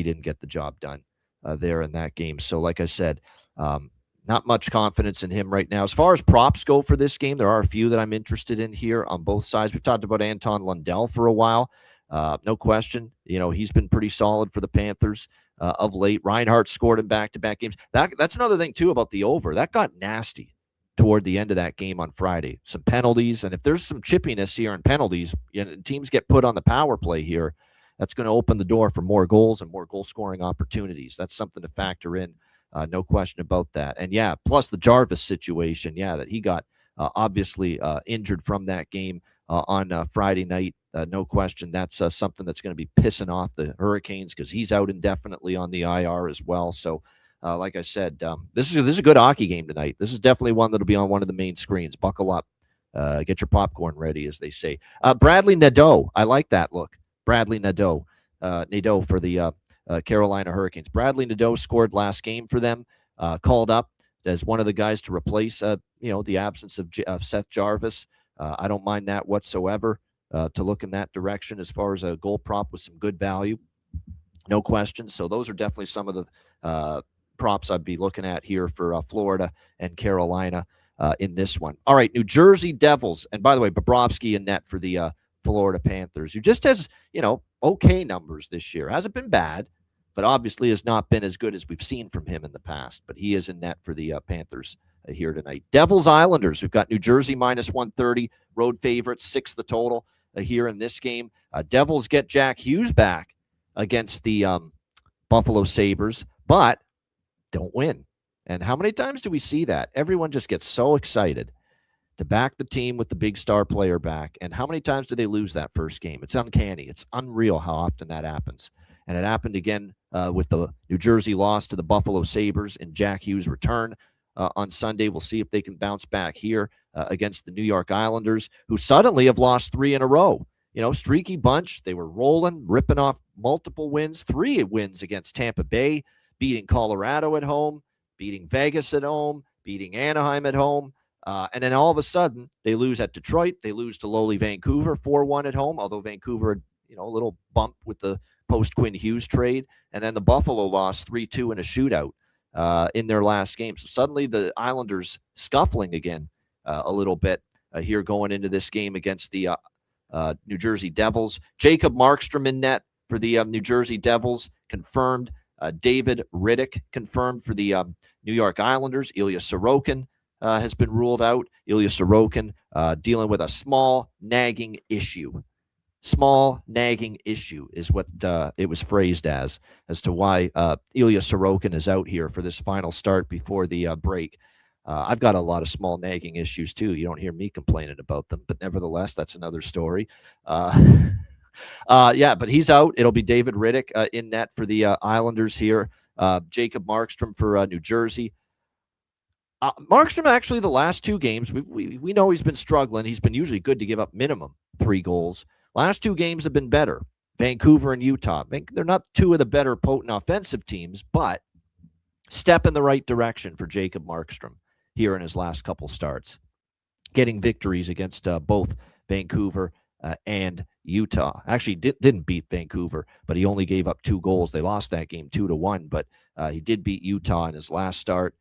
didn't get the job done there in that game. So, like I said, not much confidence in him right now. As far as props go for this game, there are a few that I'm interested in here on both sides. We've talked about Anton Lundell for a while. No question. He's been pretty solid for the Panthers of late. Reinhart scored in back-to-back games. That's another thing, too, about the over. That got nasty toward the end of that game on Friday. Some penalties, and if there's some chippiness here in penalties, teams get put on the power play here, that's going to open the door for more goals and more goal-scoring opportunities. That's something to factor in. No question about that. And, plus the Jarvis situation, that he got obviously injured from that game on Friday night. No question. That's something that's going to be pissing off the Hurricanes because he's out indefinitely on the IR as well. So, like I said, this is a good hockey game tonight. This is definitely one that'll be on one of the main screens. Buckle up. Get your popcorn ready, as they say. Bradley Nadeau. I like that look. Bradley Nadeau. Nadeau for the Carolina Hurricanes. Bradley Nadeau scored last game for them. Called up as one of the guys to replace, the absence of Seth Jarvis. I don't mind that whatsoever. To look in that direction as far as a goal prop with some good value, no question. So those are definitely some of the props I'd be looking at here for Florida and Carolina in this one. All right, New Jersey Devils, and by the way, Bobrovsky in net for the Florida Panthers, who just has okay numbers this year. Hasn't been bad, but obviously has not been as good as we've seen from him in the past. But he is in net for the Panthers here tonight. Devils Islanders, we've got New Jersey minus 130, road favorites, 6 the total here in this game. Devils get Jack Hughes back against the Buffalo Sabres, but don't win. And how many times do we see that? Everyone just gets so excited to back the team with the big star player back. And how many times do they lose that first game? It's uncanny. It's unreal how often that happens. And it happened again with the New Jersey loss to the Buffalo Sabres and Jack Hughes' return on Sunday. We'll see if they can bounce back here against the New York Islanders, who suddenly have lost 3 in a row. Streaky bunch. They were rolling, ripping off multiple wins, 3 wins against Tampa Bay, beating Colorado at home, beating Vegas at home, beating Anaheim at home. And then all of a sudden, they lose at Detroit. They lose to lowly Vancouver 4-1 at home, although Vancouver had, a little bump with the post-Quinn Hughes trade. And then the Buffalo lost 3-2 in a shootout in their last game. So suddenly the Islanders scuffling again a little bit here going into this game against the New Jersey Devils. Jacob Markstrom in net for the New Jersey Devils, confirmed. David Riddick confirmed for the New York Islanders. Ilya Sorokin has been ruled out. Ilya Sorokin dealing with a small nagging issue. Small nagging issue is what it was phrased as to why Ilya Sorokin is out here for this final start before the break. I've got a lot of small nagging issues too. You don't hear me complaining about them, but nevertheless, that's another story. But he's out. It'll be David Riddick in net for the Islanders here. Jacob Markstrom for New Jersey. Markstrom, actually, the last 2 games, we know he's been struggling. He's been usually good to give up minimum 3 goals. Last 2 games have been better. Vancouver and Utah. They're not 2 of the better potent offensive teams, but step in the right direction for Jacob Markstrom here in his last couple starts, getting victories against both Vancouver and Utah. Actually, didn't beat Vancouver, but he only gave up 2 goals. They lost that game 2-1, but he did beat Utah in his last start.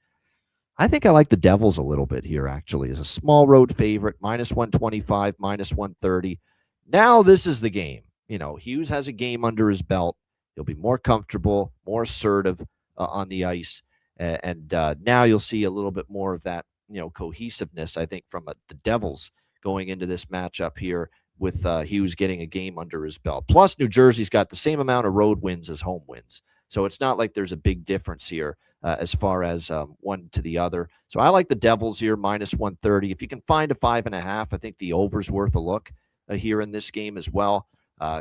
I think I like the Devils a little bit here, actually, as a small road favorite, minus 125, minus 130. Now this is the game. Hughes has a game under his belt. He'll be more comfortable, more assertive on the ice. And now you'll see a little bit more of that, cohesiveness, I think, from the Devils going into this matchup here with Hughes getting a game under his belt. Plus, New Jersey's got the same amount of road wins as home wins. So it's not like there's a big difference here as far as one to the other. So I like the Devils here, minus 130. If you can find a 5.5, I think the over's worth a look here in this game as well.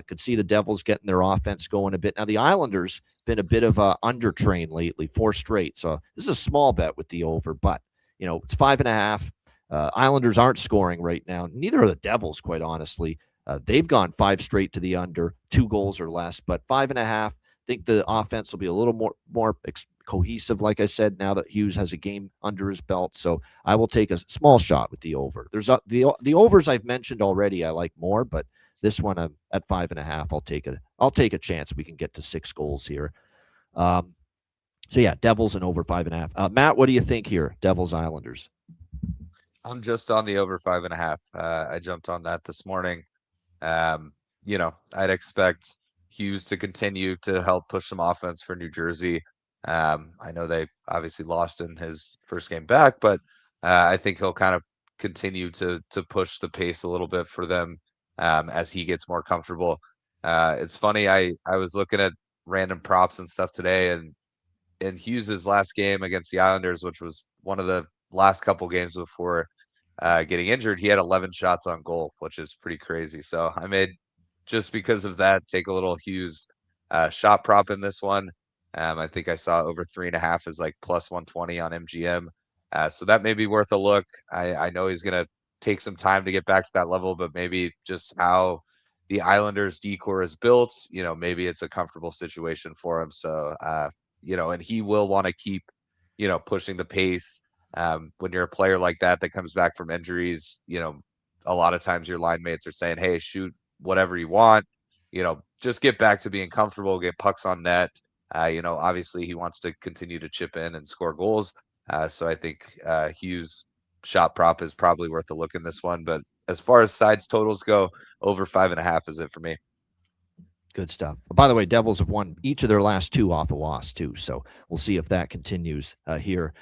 Could see the Devils getting their offense going a bit. Now, the Islanders been a bit of a undertrain lately, 4 straight. So this is a small bet with the over, but, it's 5.5. Islanders aren't scoring right now. Neither are the Devils, quite honestly. They've gone 5 straight to the under, 2 goals or less, but 5.5. Think the offense will be a little more cohesive, like I said, now that Hughes has a game under his belt. So I will take a small shot with the over. There's the overs I've mentioned already I like more, but this one at 5.5, I'll take a chance we can get to 6 goals here. So yeah, Devils and over 5.5. Matt, what do you think here? Devils Islanders. I'm just on the over 5.5. I jumped on that this morning. I'd expect Hughes to continue to help push some offense for New Jersey. I know they obviously lost in his first game back, but I think he'll kind of continue to push the pace a little bit for them as he gets more comfortable. It's funny, I was looking at random props and stuff today, and in Hughes's last game against the Islanders, which was one of the last couple games before getting injured, he had 11 shots on goal, which is pretty crazy. So I made, just because of that, take a little Hughes shot prop in this one. I think I saw over 3.5 is like plus 120 on MGM. So that may be worth a look. I know he's going to take some time to get back to that level, but maybe just how the Islanders decor is built, maybe it's a comfortable situation for him. So, and he will want to keep, pushing the pace When you're a player like that comes back from injuries, a lot of times your line mates are saying, hey, shoot whatever you want, just get back to being comfortable, get pucks on net. Obviously he wants to continue to chip in and score goals. So I think Hughes' shot prop is probably worth a look in this one. But as far as sides totals go, over 5.5 is it for me. Good stuff. By the way, Devils have won each of their last 2 off a loss too, so we'll see if that continues here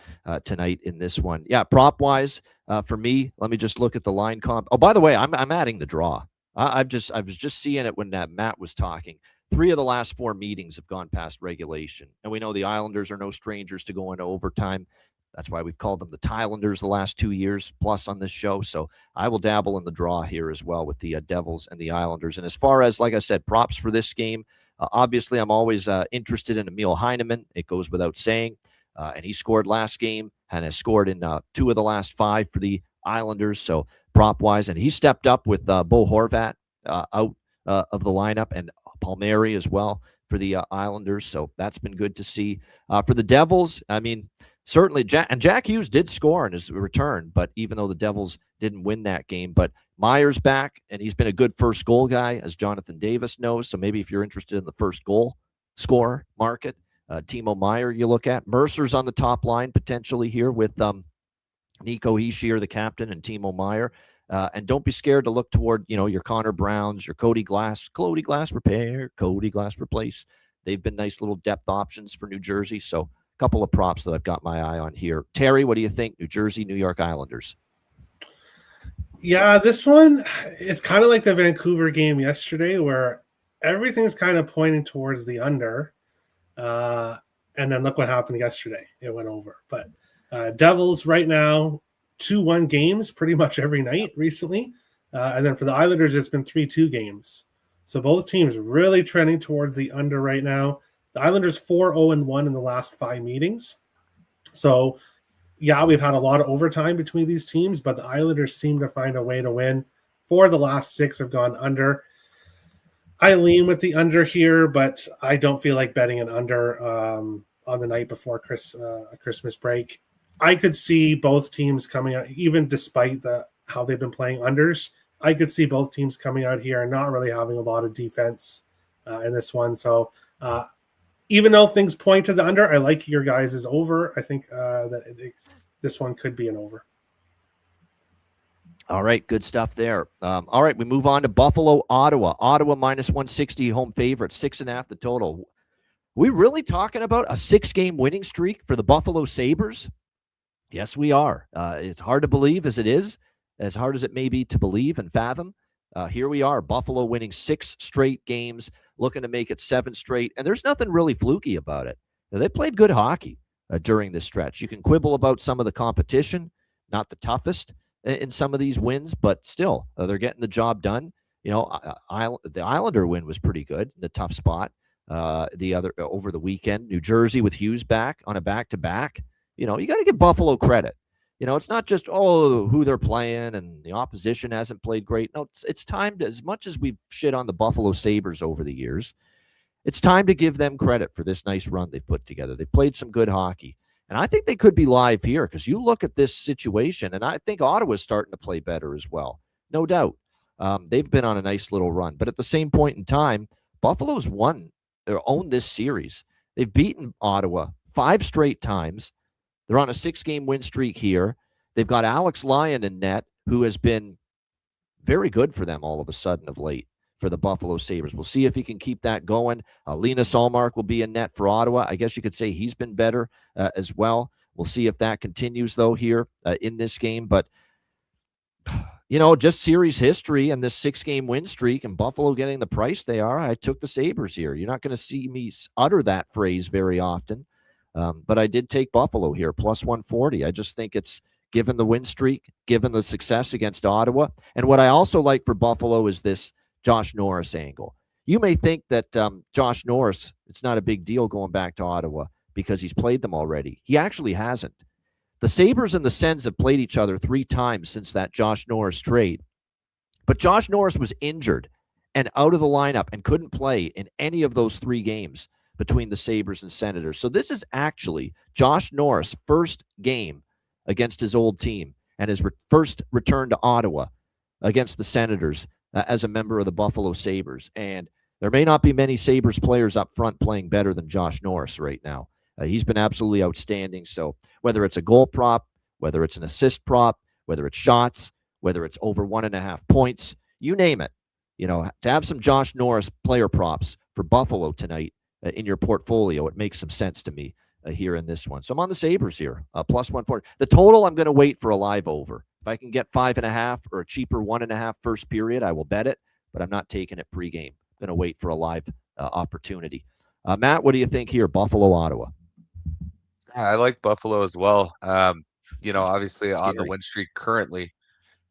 tonight in this one. Yeah, prop wise, for me, let me just look at the line comp. Oh, by the way, I'm adding the draw. I was just seeing it when Matt was talking. 3 of the last 4 meetings have gone past regulation, and we know the Islanders are no strangers to going to overtime. That's why we've called them the Thailanders the last 2 years plus on this show. So I will dabble in the draw here as well with the Devils and the Islanders. And as far as, like I said, props for this game, obviously I'm always interested in Emil Heineman. It goes without saying. And he scored last game and has scored in 2 of the last 5 for the Islanders. So prop-wise, and he stepped up with Bo Horvat out of the lineup, and Palmieri as well for the Islanders. So that's been good to see. For the Devils, I mean, certainly, Jack Hughes did score in his return, but even though the Devils didn't win that game, but Meyer's back, and he's been a good first goal guy, as Jonathan Davis knows. So maybe if you're interested in the first goal scorer market, Timo Meier you look at. Mercer's on the top line potentially here with Nico Hischier, the captain, and Timo Meier. And don't be scared to look toward, your Connor Browns, your Cody Glass repair, Cody Glass replace. They've been nice little depth options for New Jersey. So couple of props that I've got my eye on here. Terry, what do you think? New Jersey, New York Islanders. Yeah, this one, it's kind of like the Vancouver game yesterday where everything's kind of pointing towards the under. And then look what happened yesterday. It went over. But Devils right now, 2-1 games pretty much every night recently. And then for the Islanders, it's been 3-2 games. So both teams really trending towards the under right now. The Islanders 4-0-1 in the last 5 meetings. So, yeah, we've had a lot of overtime between these teams, but the Islanders seem to find a way to win. 4 of the last 6 have gone under. I lean with the under here, but I don't feel like betting an under on the night before Christmas break. I could see both teams coming out, even despite how they've been playing unders. I could see both teams coming out here and not really having a lot of defense in this one. So, even though things point to the under, I like your guys' over. I think this one could be an over. All right, good stuff there. All right, we move on to Buffalo, Ottawa. Ottawa minus 160, home favorite, 6.5 the total. We really talking about a 6-game winning streak for the Buffalo Sabres? Yes, we are. It's hard to believe as it is, as hard as it may be to believe and fathom. Here we are, Buffalo winning 6 straight games, looking to make it 7 straight, and there's nothing really fluky about it. Now, they played good hockey during this stretch. You can quibble about some of the competition, not the toughest in some of these wins, but still, they're getting the job done. The Islander win was pretty good, the tough spot. The other over the weekend, New Jersey with Hughes back on a back-to-back. You got to give Buffalo credit. It's not just, who they're playing and the opposition hasn't played great. No, it's time to, as much as we've shit on the Buffalo Sabres over the years, it's time to give them credit for this nice run they've put together. They've played some good hockey. And I think they could be live here because you look at this situation, and I think Ottawa's starting to play better as well. No doubt. They've been on a nice little run. But at the same point in time, Buffalo's won or owned this series. They've beaten Ottawa 5 straight times. They're on a 6-game win streak here. They've got Alex Lyon in net, who has been very good for them all of a sudden of late for the Buffalo Sabres. We'll see if he can keep that going. Linus Ullmark will be in net for Ottawa. I guess you could say he's been better as well. We'll see if that continues, though, here in this game. But, just series history and this 6-game win streak and Buffalo getting the price they are, I took the Sabres here. You're not going to see me utter that phrase very often. But I did take Buffalo here, plus 140. I just think it's given the win streak, given the success against Ottawa. And what I also like for Buffalo is this Josh Norris angle. You may think that Josh Norris, it's not a big deal going back to Ottawa because he's played them already. He actually hasn't. The Sabres and the Sens have played each other 3 times since that Josh Norris trade. But Josh Norris was injured and out of the lineup and couldn't play in any of those 3 games between the Sabres and Senators. So this is actually Josh Norris' first game against his old team and his first return to Ottawa against the Senators as a member of the Buffalo Sabres. And there may not be many Sabres players up front playing better than Josh Norris right now. He's been absolutely outstanding. So whether it's a goal prop, whether it's an assist prop, whether it's shots, whether it's over 1.5 points, you name it. To have some Josh Norris player props for Buffalo tonight in your portfolio, it makes some sense to me here in this one. So I'm on the Sabres here, plus 140. The total, I'm going to wait for a live over. If I can get 5.5 or a cheaper 1.5 first period, I will bet it, but I'm not taking it pregame. I'm going to wait for a live opportunity. Matt, what do you think here? Buffalo, Ottawa. I like Buffalo as well. Obviously on the win streak currently.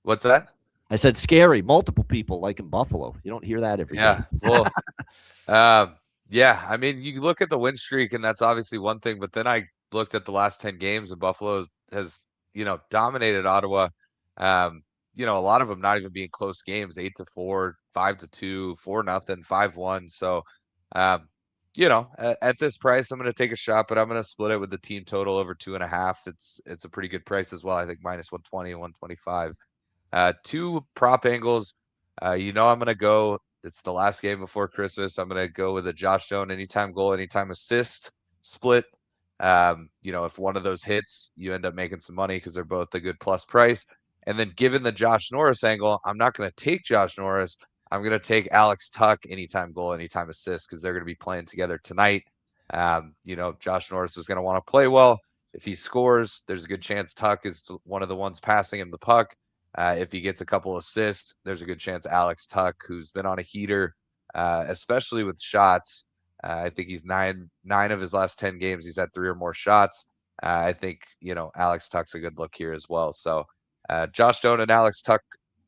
What's that? I said scary. Multiple people liking Buffalo. You don't hear that every day. Well, I mean, you look at the win streak, and that's obviously one thing. But then I looked at the last 10 games, and Buffalo has, dominated Ottawa. A lot of them not even being close games, 8-4, 5-2, 4-0, 5-1. So, at this price, I'm going to take a shot, but I'm going to split it with the team total over 2.5. It's a pretty good price as well. I think minus 120 and 125. Two prop angles. I'm going to go. It's the last game before Christmas. I'm going to go with a Josh Stone anytime goal, anytime assist split. If one of those hits, you end up making some money because they're both a good plus price. And then given the Josh Norris angle, I'm not going to take Josh Norris. I'm going to take Alex Tuch anytime goal, anytime assist because they're going to be playing together tonight. Josh Norris is going to want to play well. If he scores, there's a good chance Tuch is one of the ones passing him the puck. If he gets a couple assists, there's a good chance Alex Tuch, who's been on a heater, especially with shots. I think he's nine of his last 10 games. He's had 3 or more shots. I think, Alex Tuch's a good look here as well. So Josh Stone and Alex Tuch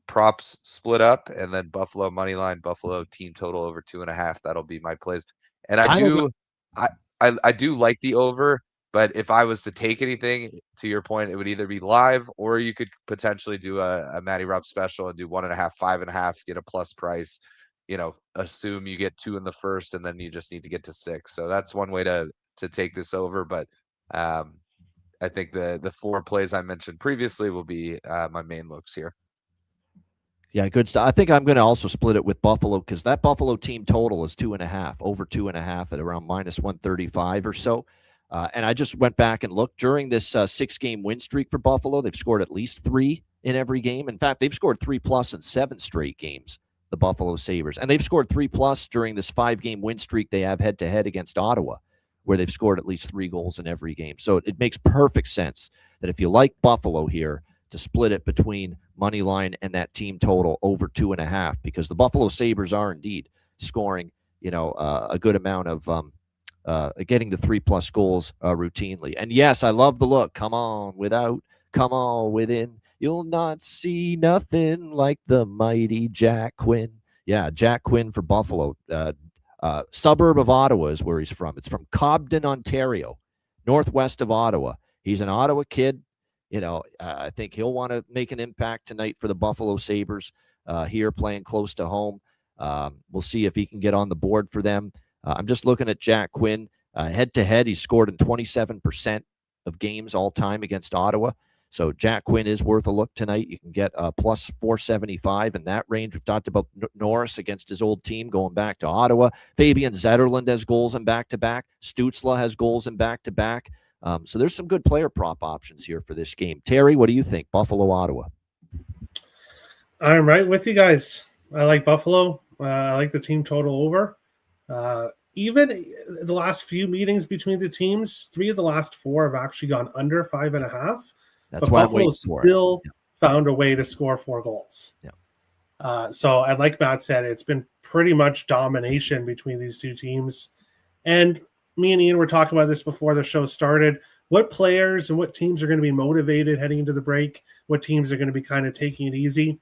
props split up, and then Buffalo money line, Buffalo team total over 2.5. That'll be my plays. And I do like the over. But if I was to take anything, to your point, it would either be live or you could potentially do a Matty Rupp special and do 1.5, 5.5, get a plus price. Assume you get 2 in the first, and then you just need to get to 6. So that's one way to take this over. But I think the 4 plays I mentioned previously will be my main looks here. Yeah, good stuff. I think I'm going to also split it with Buffalo because that Buffalo team total is 2.5, over 2.5 at around minus 135 or so. And I just went back and looked during this 6-game win streak for Buffalo. They've scored at least 3 in every game. In fact, they've scored 3+ in 7 straight games, the Buffalo Sabres. And they've scored 3+ during this 5-game win streak they have head-to-head against Ottawa, where they've scored at least 3 goals in every game. So it makes perfect sense that if you like Buffalo here, to split it between money line and that team total over 2.5, because the Buffalo Sabres are indeed scoring, a good amount of getting to 3+ goals routinely. And yes, I love the look. Come on, within. You'll not see nothing like the mighty Jack Quinn. Yeah, Jack Quinn for Buffalo. Suburb of Ottawa is where he's from. It's from Cobden, Ontario, northwest of Ottawa. He's an Ottawa kid. I think he'll want to make an impact tonight for the Buffalo Sabres here playing close to home. We'll see if he can get on the board for them. I'm just looking at Jack Quinn. Head-to-head, he's scored in 27% of games all time against Ottawa. So Jack Quinn is worth a look tonight. You can get plus 475 in that range. We've talked about Norris against his old team going back to Ottawa. Fabian Zetterlund has goals in back-to-back. Stützle has goals in back-to-back. So there's some good player prop options here for this game. Terry, what do you think? Buffalo, Ottawa. I'm right with you guys. I like Buffalo. I like the team total over. Even the last few meetings between the teams, 3 of the last 4 have actually gone under 5.5. That's but why Buffalo still found a way to score 4 goals. Yeah. So, and like Matt said, it's been pretty much domination between these two teams. And me and Ian were talking about this before the show started. What players and what teams are going to be motivated heading into the break? What teams are going to be kind of taking it easy?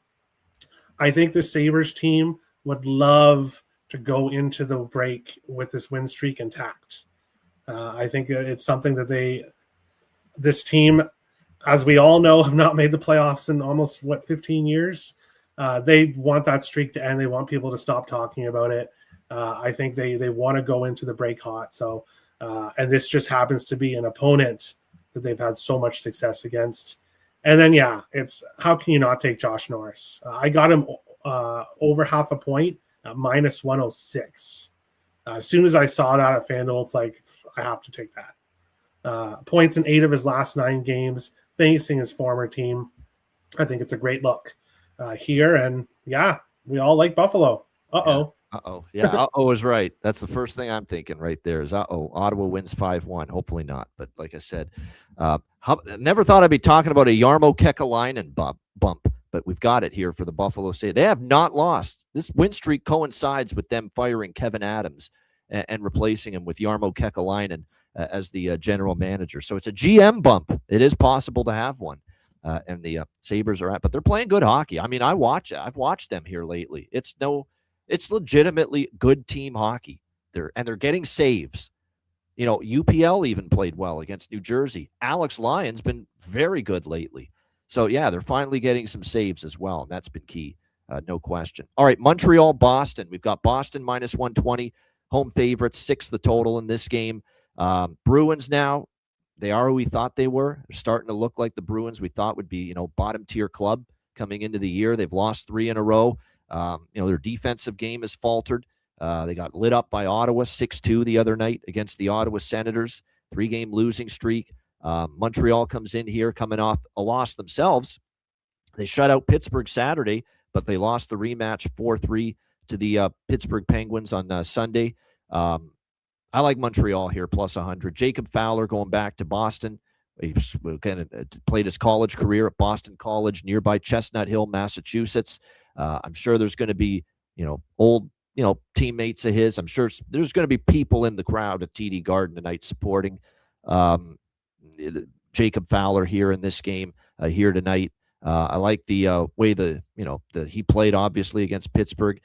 I think the Sabres team would love to go into the break with this win streak intact. I think it's something that this team, as we all know, have not made the playoffs in almost 15 years. They want that streak to end. They want people to stop talking about it. I think they want to go into the break hot. So, and this just happens to be an opponent that they've had so much success against. And then, yeah, it's how can you not take Josh Norris? I got him over half a point at minus 106. As soon as I saw that at FanDuel, it's like, I have to take that. Points in 8 of his last 9 games, facing his former team. I think it's a great look here. And yeah, we all like Buffalo. Uh-oh. Uh-oh. Yeah, uh-oh is right. That's the first thing I'm thinking right there is uh-oh. Ottawa wins 5-1. Hopefully not. But like I said, never thought I'd be talking about a Jarmo Kekalainen bump, but we've got it here for the Buffalo Sabres. They have not lost. This win streak coincides with them firing Kevin Adams and replacing him with Jarmo Kekalainen as the general manager. So it's a GM bump. It is possible to have one. And the Sabres are but they're playing good hockey. I mean, I've watched them here lately. It's legitimately good team hockey. They're getting saves. You know, UPL even played well against New Jersey. Alex Lyon's been very good lately. So, yeah, they're finally getting some saves as well, and that's been key, no question. All right, Montreal, Boston. We've got Boston minus 120, home favorites, 6 the total in this game. Bruins now, they are who we thought they were. They're starting to look like the Bruins we thought would be, bottom-tier club coming into the year. They've lost 3 in a row. Their defensive game has faltered. They got lit up by Ottawa 6-2 the other night against the Ottawa Senators, 3-game losing streak. Montreal comes in here coming off a loss themselves. They shut out Pittsburgh Saturday, but they lost the rematch 4-3 to the Pittsburgh Penguins on Sunday. I like Montreal here plus 100. Jacob Fowler going back to Boston. He kind of played his college career at Boston College, nearby Chestnut Hill, Massachusetts. I'm sure there's going to be, old, teammates of his. I'm sure there's going to be people in the crowd at TD Garden tonight supporting Jacob Fowler here in this game here tonight. I like the way he played obviously against Pittsburgh,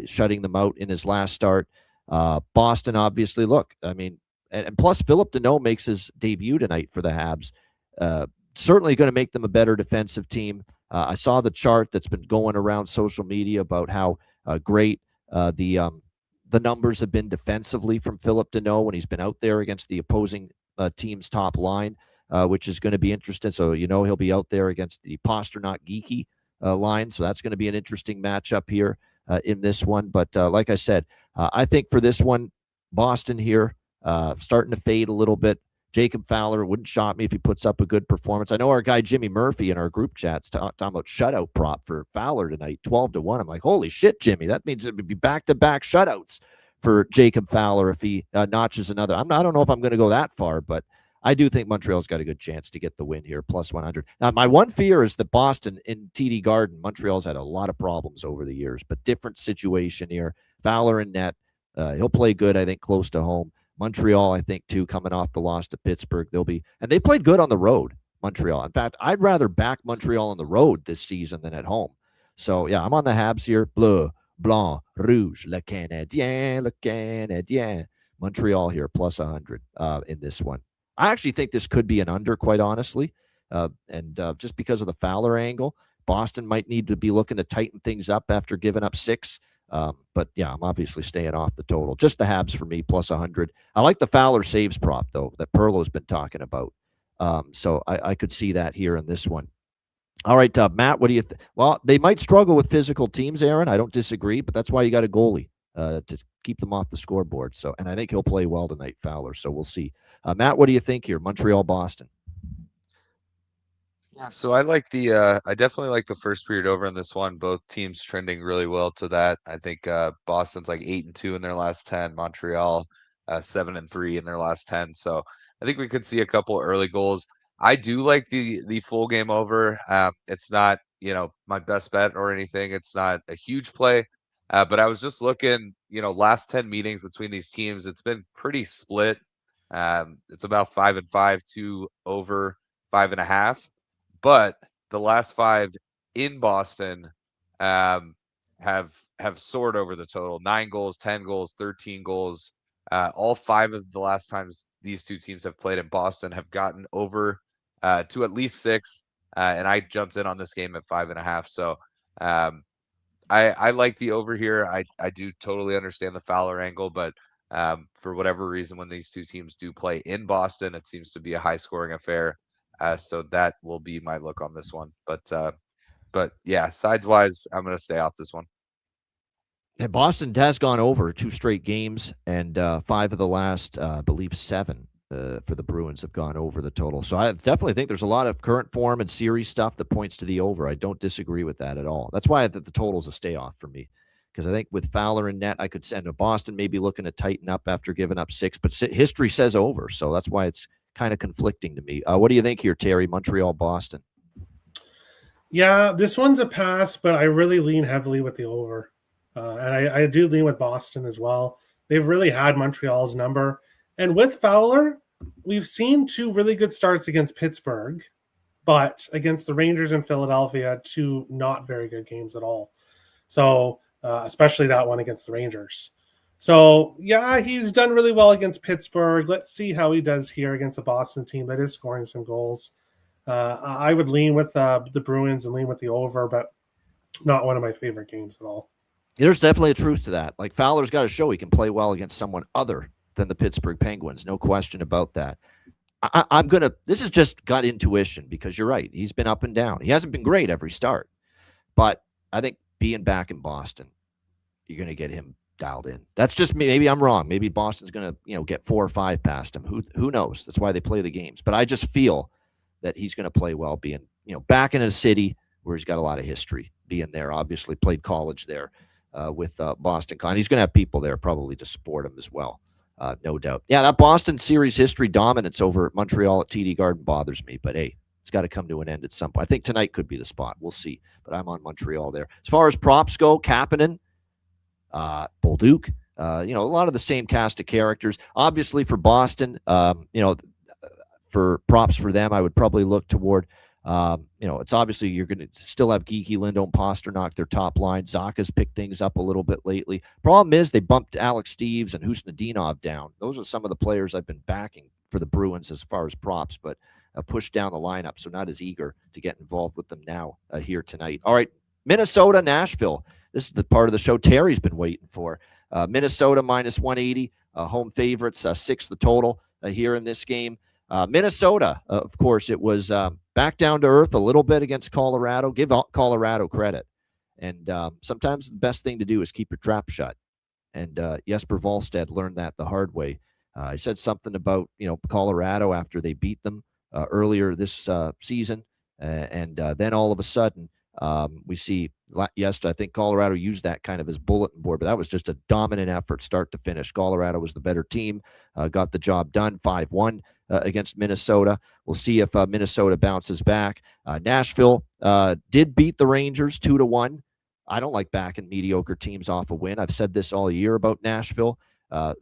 shutting them out in his last start. Boston, obviously, look, I mean, and plus Philip Deneau makes his debut tonight for the Habs. Certainly going to make them a better defensive team. I saw the chart that's been going around social media about how great the numbers have been defensively from Philip Deneau when he's been out there against the opposing team's top line, which is going to be interesting. So, he'll be out there against the Pasternak-Geekie line. So that's going to be an interesting matchup here in this one. But like I said, I think for this one, Boston here starting to fade a little bit. Jacob Fowler wouldn't shock me if he puts up a good performance. I know our guy Jimmy Murphy in our group chats talking about shutout prop for Fowler tonight, 12-1. I'm like, holy shit, Jimmy. That means it would be back-to-back shutouts for Jacob Fowler if he notches another. I don't know if I'm going to go that far, but I do think Montreal's got a good chance to get the win here, plus 100. Now, my one fear is that Boston in TD Garden, Montreal's had a lot of problems over the years, but different situation here. Fowler in net. He'll play good, I think, close to home. Montreal, I think, too, coming off the loss to Pittsburgh. And they played good on the road, Montreal. In fact, I'd rather back Montreal on the road this season than at home. So, yeah, I'm on the Habs here. Bleu, blanc, rouge, le Canadien. Montreal here, plus 100 in this one. I actually think this could be an under, quite honestly. And just because of the Fowler angle, Boston might need to be looking to tighten things up after giving up 6. But yeah, I'm obviously staying off the total. Just the Habs for me, plus 100. I like the Fowler saves prop, though, that Perlo's been talking about. So I could see that here in this one. All right, Matt, what do you think? Well, they might struggle with physical teams, Aaron. I don't disagree, but that's why you got a goalie to keep them off the scoreboard. So, and I think he'll play well tonight, Fowler. So we'll see. Matt, what do you think here? Montreal, Boston. Yeah, so I definitely like the first period over in this one. Both teams trending really well to that. I think Boston's like 8-2 in their last 10. Montreal 7-3 in their last 10. So I think we could see a couple early goals. I do like the full game over. It's not my best bet or anything. It's not a huge play, but I was just looking. Last 10 meetings between these teams, it's been pretty split. It's about 5-5 to over 5.5. But the last 5 in Boston have soared over the total. 9 goals, 10 goals, 13 goals. All 5 of the last times these two teams have played in Boston have gotten over to at least 6. And I jumped in on this game at 5.5. So I like the over here. I do totally understand the Fowler angle, but For whatever reason, when these two teams do play in Boston, it seems to be a high-scoring affair. So that will be my look on this one. But yeah, sides-wise, I'm going to stay off this one. And Boston has gone over 2 straight games, and 5 of the last, I believe, 7 for the Bruins have gone over the total. So I definitely think there's a lot of current form and series stuff that points to the over. I don't disagree with that at all. That's why the total's a stay off for me, because I think with Fowler in net, I could send a Boston maybe looking to tighten up after giving up 6, but history says over, so that's why it's kind of conflicting to me. What do you think here, Terry? Montreal, Boston. Yeah, this one's a pass, but I really lean heavily with the over. And I do lean with Boston as well. They've really had Montreal's number. And with Fowler, we've seen 2 really good starts against Pittsburgh, but against the Rangers and Philadelphia, 2 not very good games at all. So, especially that one against the Rangers. So, yeah, he's done really well against Pittsburgh. Let's see how he does here against a Boston team that is scoring some goals. I would lean with the Bruins and lean with the over, but not one of my favorite games at all. There's definitely a truth to that. Like, Fowler's got to show he can play well against someone other than the Pittsburgh Penguins. No question about that. I'm going to – this is just gut intuition because you're right. He's been up and down. He hasn't been great every start. But I think being back in Boston, you're going to get him dialed in. That's just me. Maybe I'm wrong. Maybe Boston's going to get 4 or 5 past him. Who knows? That's why they play the games. But I just feel that he's going to play well being back in a city where he's got a lot of history, being there, obviously played college there. With Boston Con. He's going to have people there probably to support him as well, no doubt. Yeah, that Boston series history dominance over Montreal at TD Garden bothers me, but hey, it's got to come to an end at some point. I think tonight could be the spot. We'll see, but I'm on Montreal there. As far as props go, Kapanen, Bolduc, a lot of the same cast of characters. Obviously for Boston, for props for them, I would probably look toward it's obviously you're going to still have Geeky, Lindholm, Pasternak, their top line. Zaka's picked things up a little bit lately. Problem is they bumped Alex Steves and Husnudinov down. Those are some of the players I've been backing for the Bruins as far as props, but pushed down the lineup, so not as eager to get involved with them now here tonight. All right, Minnesota, Nashville. This is the part of the show Terry's been waiting for. Minnesota minus 180, home favorites, 6 the total here in this game. Minnesota, of course, it was back down to earth a little bit against Colorado. Give Colorado credit. And sometimes the best thing to do is keep your trap shut. And Jesper Wallstedt learned that the hard way. He said something about, Colorado after they beat them earlier this season. And then all of a sudden, we see, yes, I think Colorado used that kind of as bulletin board, but that was just a dominant effort start to finish. Colorado was the better team, got the job done, 5-1 against Minnesota. We'll see if Minnesota bounces back. Nashville did beat the Rangers 2-1. I don't like backing mediocre teams off a win. I've said this all year about Nashville.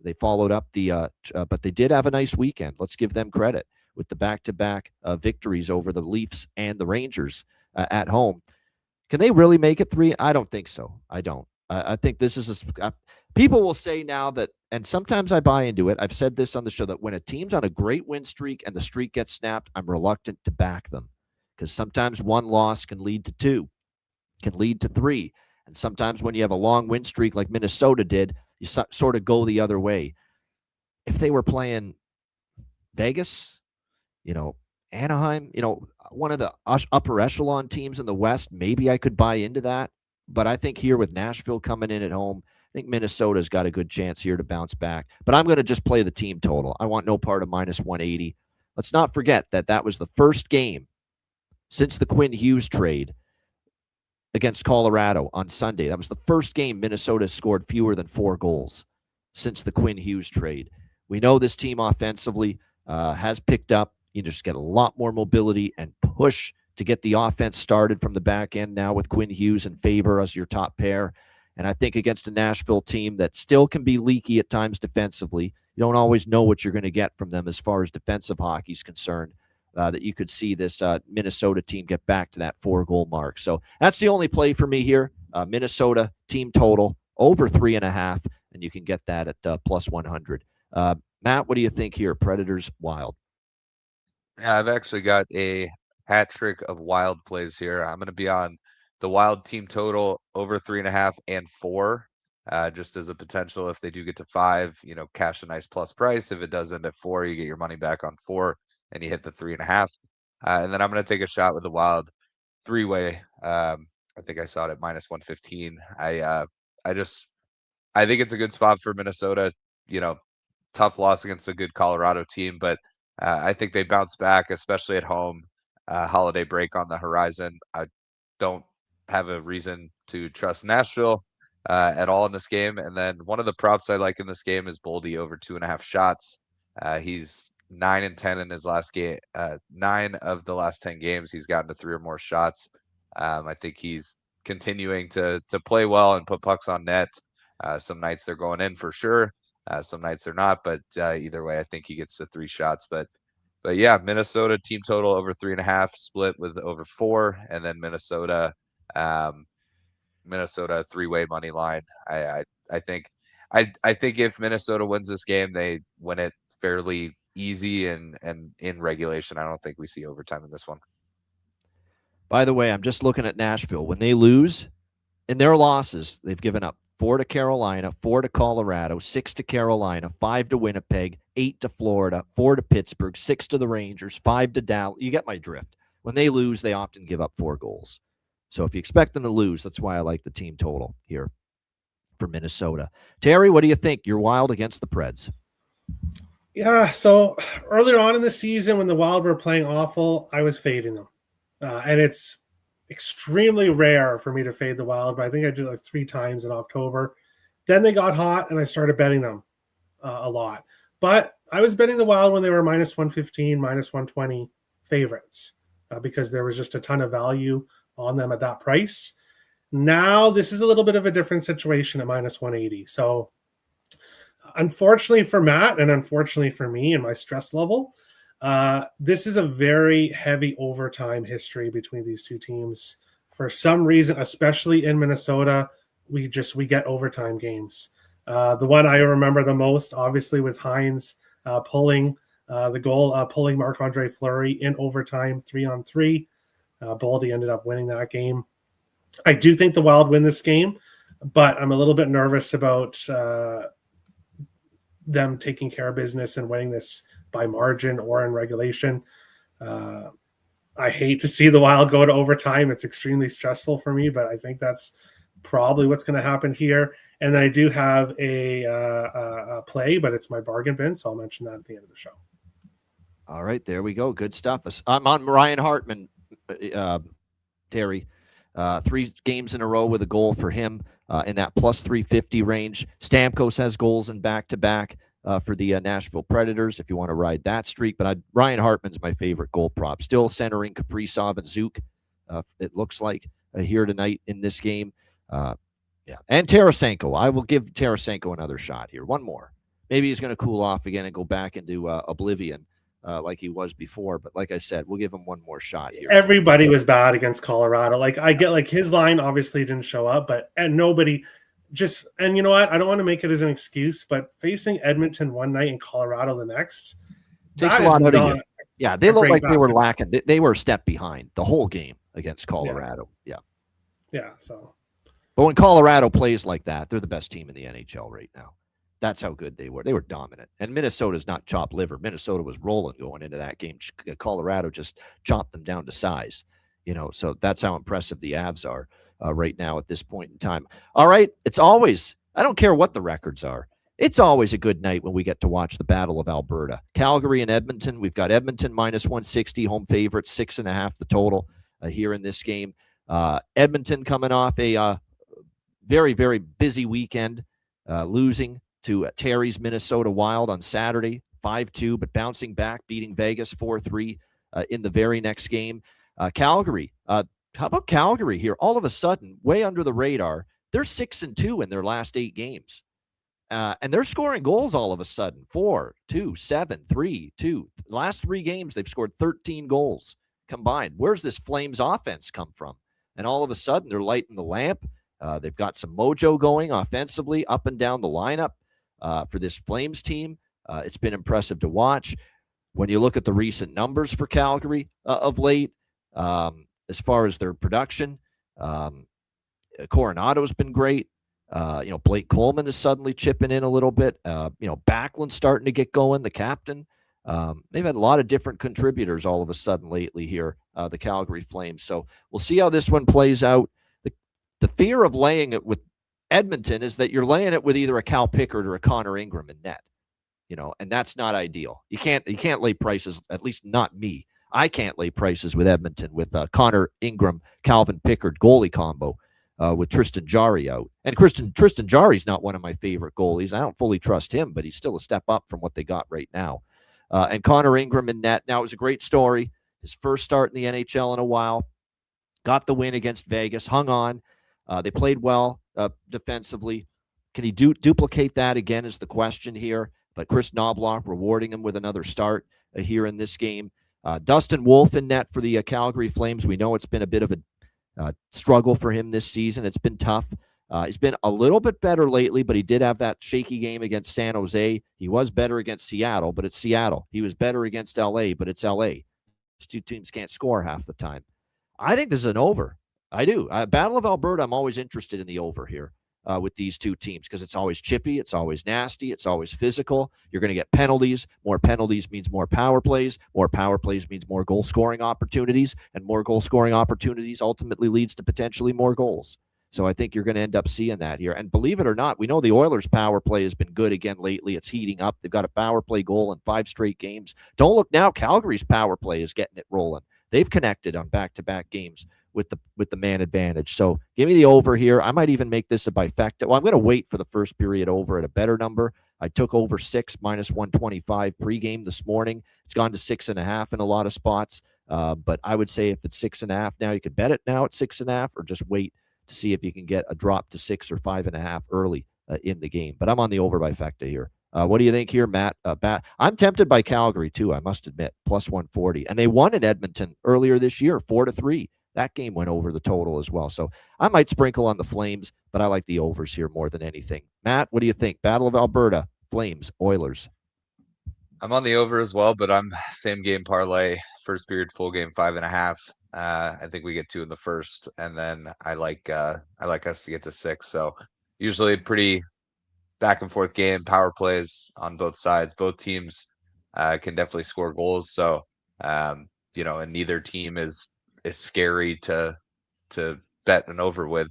They followed up but they did have a nice weekend. Let's give them credit with the back-to-back victories over the Leafs and the Rangers at home. Can they really make it 3? I don't think so. I don't. I think this is people will say now that, and sometimes I buy into it. I've said this on the show that when a team's on a great win streak and the streak gets snapped, I'm reluctant to back them because sometimes one loss can lead to 2, can lead to 3. And sometimes when you have a long win streak like Minnesota did, you sort of go the other way. If they were playing Vegas, Anaheim, one of the upper echelon teams in the West, maybe I could buy into that. But I think here with Nashville coming in at home, I think Minnesota's got a good chance here to bounce back. But I'm going to just play the team total. I want no part of minus 180. Let's not forget that was the first game since the Quinn Hughes trade against Colorado on Sunday. That was the first game Minnesota scored fewer than 4 goals since the Quinn Hughes trade. We know this team offensively has picked up. You just get a lot more mobility and push to get the offense started from the back end now with Quinn Hughes and Faber as your top pair. And I think against a Nashville team that still can be leaky at times defensively, you don't always know what you're going to get from them as far as defensive hockey is concerned, that you could see this Minnesota team get back to that 4-goal mark. So that's the only play for me here. Minnesota team total over 3.5, and you can get that at plus 100. Matt, what do you think here? Predators, Wild. Yeah, I've actually got a hat trick of Wild plays here. I'm going to be on the Wild team total over 3.5 and 4. just as a potential. If they do get to 5, cash a nice plus price. If it does end at 4, you get your money back on 4 and you hit the 3.5. And then I'm going to take a shot with the Wild 3-way. I think I saw it at -115. I think it's a good spot for Minnesota. Tough loss against a good Colorado team, but I think they bounce back, especially at home. Holiday break on the horizon. I don't have a reason to trust Nashville at all in this game. And then one of the props I like in this game is Boldy over 2.5 shots. He's 9-10 in his last game. 9 of the last 10 games, he's gotten to 3 or more shots. I think he's continuing to play well and put pucks on net. Some nights they're going in for sure. Some nights they're not, but either way, I think he gets to 3 shots. But yeah, Minnesota team total over 3.5, split with over 4, and then Minnesota 3-way money line. I think if Minnesota wins this game, they win it fairly easy and in regulation. I don't think we see overtime in this one. By the way, I'm just looking at Nashville. When they lose in their losses, they've given up 4 to Carolina, 4 to Colorado, 6 to Carolina, 5 to Winnipeg, 8 to Florida, 4 to Pittsburgh, 6 to the Rangers, 5 to Dallas. You get my drift. When they lose, they often give up 4 goals. So if you expect them to lose, that's why I like the team total here for Minnesota. Terry, what do you think? You're Wild against the Preds. Yeah, so earlier on in the season when the Wild were playing awful, I was fading them. And it's extremely rare for me to fade the Wild, but I think I did like 3 times in October. Then they got hot, and I started betting them a lot. But I was betting the Wild when they were -115, -120 favorites because there was just a ton of value on them at that price. Now this is a little bit of a different situation at -180. So unfortunately for Matt and unfortunately for me and my stress level, this is a very heavy overtime history between these two teams. For some reason, especially in Minnesota, we get overtime games. The one I remember the most, obviously, was Hines pulling the goal, pulling Marc-Andre Fleury in overtime, 3-on-3. Boldy ended up winning that game. I do think the Wild win this game, but I'm a little bit nervous about them taking care of business and winning this by margin or in regulation. I hate to see the Wild go to overtime. It's extremely stressful for me, but I think that's probably what's going to happen here. And I do have a play, but it's my bargain bin, so I'll mention that at the end of the show. All right, there we go. Good stuff. I'm on Ryan Hartman, Terry. 3 games in a row with a goal for him in that plus 350 range. Stamkos has goals in back-to-back for the Nashville Predators if you want to ride that streak. But Ryan Hartman's my favorite goal prop. Still centering Kaprizov and Zook, it looks like, here tonight in this game. Yeah, and Tarasenko. I will give Tarasenko another shot here. One more. Maybe he's going to cool off again and go back into oblivion like he was before. But like I said, we'll give him one more shot here. Everybody was bad against Colorado. Like, I get, like, his line obviously didn't show up, and nobody just – and you know what? I don't want to make it as an excuse, but facing Edmonton one night and Colorado the next – takes a lot out of you. Yeah, they looked like they were lacking. They were a step behind the whole game against Colorado. Yeah, so – but when Colorado plays like that, they're the best team in the NHL right now. That's how good they were. They were dominant. And Minnesota's not chopped liver. Minnesota was rolling going into that game. Colorado just chopped them down to size. So that's how impressive the Avs are right now at this point in time. All right, it's always, I don't care what the records are, it's always a good night when we get to watch the Battle of Alberta. Calgary and Edmonton. We've got Edmonton -160, home favorite, 6.5 the total here in this game. Edmonton coming off a very, very busy weekend, losing to Terry's Minnesota Wild on Saturday, 5-2, but bouncing back, beating Vegas 4-3 in the very next game. Calgary, how about Calgary here? All of a sudden, way under the radar, they're 6-2 in their last 8 games. And they're scoring goals all of a sudden, 4, 2, 7, 3, 2. The last 3 games, they've scored 13 goals combined. Where's this Flames offense come from? And all of a sudden, they're lighting the lamp. They've got some mojo going offensively up and down the lineup for this Flames team. It's been impressive to watch. When you look at the recent numbers for Calgary of late, as far as their production, Coronado's been great. Blake Coleman is suddenly chipping in a little bit. Backlund's starting to get going, the captain. They've had a lot of different contributors all of a sudden lately here, the Calgary Flames. So we'll see how this one plays out. The fear of laying it with Edmonton is that you're laying it with either a Cal Pickard or a Connor Ingram in net, and that's not ideal. You can't lay prices, at least not me. I can't lay prices with Edmonton with Connor Ingram, Calvin Pickard goalie combo with Tristan Jarry out. And Tristan Jarry's not one of my favorite goalies. I don't fully trust him, but he's still a step up from what they got right now. And Connor Ingram in net. Now, it was a great story. His first start in the NHL in a while. Got the win against Vegas. Hung on. They played well defensively. Can he duplicate that again is the question here. But Chris Knobloch rewarding him with another start here in this game. Dustin Wolf in net for the Calgary Flames. We know it's been a bit of a struggle for him this season. It's been tough. He's been a little bit better lately, but he did have that shaky game against San Jose. He was better against Seattle, but it's Seattle. He was better against LA, but it's LA. These two teams can't score half the time. I think this is an over. I do. Battle of Alberta, I'm always interested in the over here with these two teams because it's always chippy, it's always nasty, it's always physical. You're going to get penalties. More penalties means more power plays. More power plays means more goal-scoring opportunities, and more goal-scoring opportunities ultimately leads to potentially more goals. So I think you're going to end up seeing that here. And believe it or not, we know the Oilers' power play has been good again lately. It's heating up. They've got a power play goal in 5 straight games. Don't look now. Calgary's power play is getting it rolling. They've connected on back-to-back games with the man advantage. So give me the over here. I might even make this a bifecta. Well, I'm going to wait for the first period over at a better number. I took over 6 minus 125 pregame this morning. It's gone to 6.5 in a lot of spots. But I would say if it's 6.5 now, you could bet it now at 6.5 or just wait to see if you can get a drop to 6 or 5.5 early in the game. But I'm on the over bifecta here. What do you think here, Matt? I'm tempted by Calgary too, I must admit, plus 140. And they won in Edmonton earlier this year, 4-3. That game went over the total as well. So I might sprinkle on the Flames, but I like the overs here more than anything. Matt, what do you think? Battle of Alberta, Flames, Oilers. I'm on the over as well, but I'm same game parlay, first period, full game, 5.5. I think we get 2 in the first, and then I like us to get to 6. So usually pretty back and forth game, power plays on both sides. Both teams can definitely score goals. So and neither team is scary to bet an over with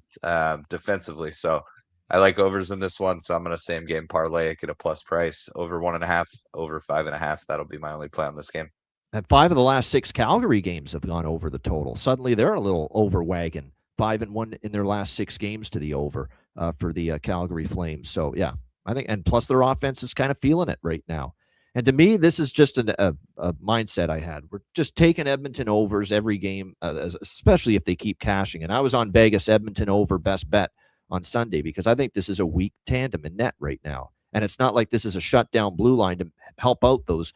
defensively. So I like overs in this one. So I'm going to same game parlay, get a plus price, over 1.5, over 5.5. That'll be my only play on this game. And 5 of the last 6 Calgary games have gone over the total. Suddenly they're a little over wagon. 5-1 in their last 6 games to the over for the Calgary Flames. So yeah, I think, and plus their offense is kind of feeling it right now. And to me, this is just a mindset I had. We're just taking Edmonton overs every game, especially if they keep cashing. And I was on Vegas Edmonton over best bet on Sunday because I think this is a weak tandem in net right now. And it's not like this is a shutdown blue line to help out those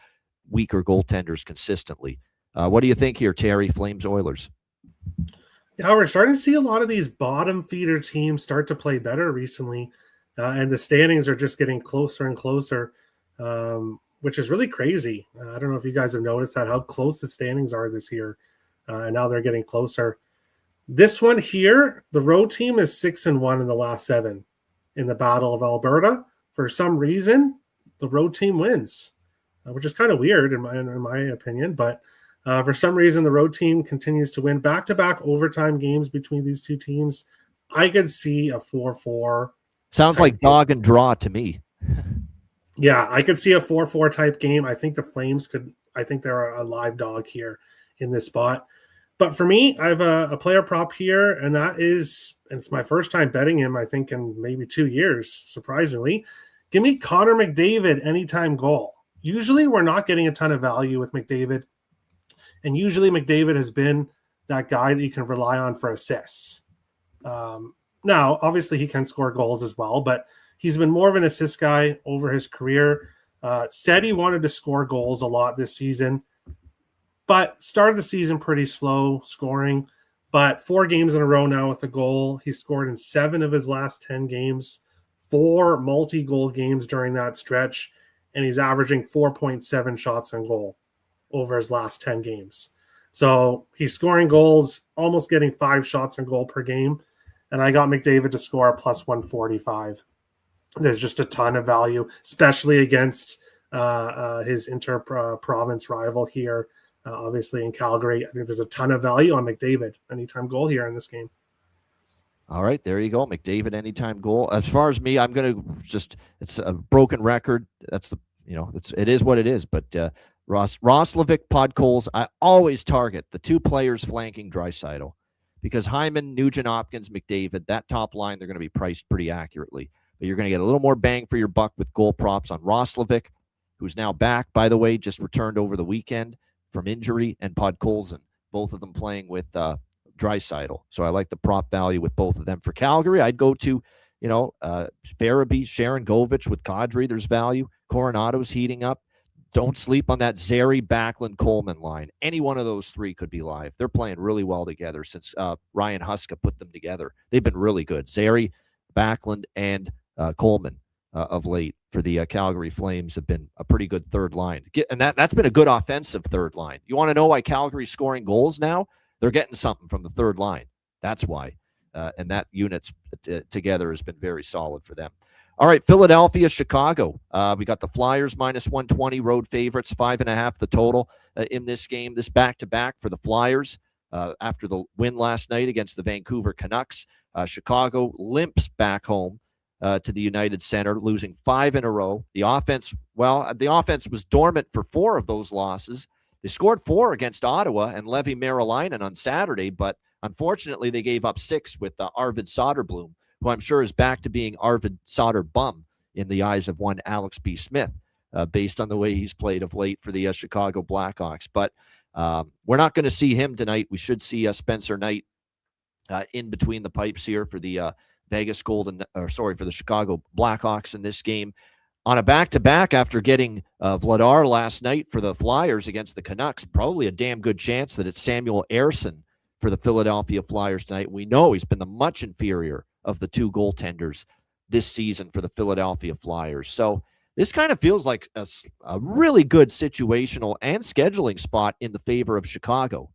weaker goaltenders consistently. What do you think here, Terry? Flames, Oilers. Yeah, we're starting to see a lot of these bottom feeder teams start to play better recently. And the standings are just getting closer and closer. Which is really crazy. I don't know if you guys have noticed that, how close the standings are this year. And now they're getting closer. This one here, the road team is 6-1 in the last 7 in the Battle of Alberta. For some reason, the road team wins, which is kind of weird in my opinion. But for some reason, the road team continues to win back-to-back overtime games between these two teams. I could see a 4-4. Sounds like dog and draw to me. Yeah, I could see a 4-4 type game. I think the Flames I think they're a live dog here in this spot. But for me, I have a player prop here, and it's my first time betting him, I think, in maybe 2 years, surprisingly. Give me Connor McDavid anytime goal. Usually we're not getting a ton of value with McDavid, and usually McDavid has been that guy that you can rely on for assists. Now, obviously he can score goals as well, but he's been more of an assist guy over his career. Said he wanted to score goals a lot this season, but started the season pretty slow scoring. But 4 games in a row now with a goal. He scored in 7 of his last 10 games, 4 multi-goal games during that stretch, and he's averaging 4.7 shots on goal over his last 10 games. So he's scoring goals, almost getting 5 shots on goal per game. and I got McDavid to score plus 145. There's just a ton of value, especially against his inter-province rival here, obviously in Calgary. I think there's a ton of value on McDavid. Anytime goal here in this game. All right, there you go. McDavid anytime goal. As far as me, I'm going to it's a broken record. That's it is what it is. But Roslovic, Podkolzin, I always target the two players flanking Draisaitl because Hyman, Nugent-Hopkins, McDavid, that top line, they're going to be priced pretty accurately. But you're going to get a little more bang for your buck with goal props on Roslovic, who's now back, by the way, just returned over the weekend from injury, and Podkolzin, both of them playing with Draisaitl. So I like the prop value with both of them. For Calgary, I'd go to, Farabee, Sharon Govich with Kadri. There's value. Coronado's heating up. Don't sleep on that Zary, Backlund, Coleman line. Any one of those three could be live. They're playing really well together since Ryan Huska put them together. They've been really good. Zary, Backlund, and Coleman of late for the Calgary Flames have been a pretty good third line. And that's been a good offensive third line. You want to know why Calgary's scoring goals now? They're getting something from the third line. That's why. And that unit's together has been very solid for them. All right, Philadelphia, Chicago. We got the Flyers minus 120 road favorites, 5.5 the total in this game. This back-to-back for the Flyers after the win last night against the Vancouver Canucks. Chicago limps back home to the United Center, losing 5 in a row. The offense was dormant for 4 of those losses. They scored 4 against Ottawa and Levi Merilainen on Saturday, but unfortunately they gave up 6 with Arvid Soderblom, who I'm sure is back to being Arvid Soderbum in the eyes of one Alex B. Smith, based on the way he's played of late for the Chicago Blackhawks. But we're not going to see him tonight. We should see Spencer Knight in between the pipes here for the for the Chicago Blackhawks in this game. On a back-to-back after getting Vladar last night for the Flyers against the Canucks, probably a damn good chance that it's Samuel Ersson for the Philadelphia Flyers tonight. We know he's been the much inferior of the 2 goaltenders this season for the Philadelphia Flyers. So this kind of feels like a really good situational and scheduling spot in the favor of Chicago.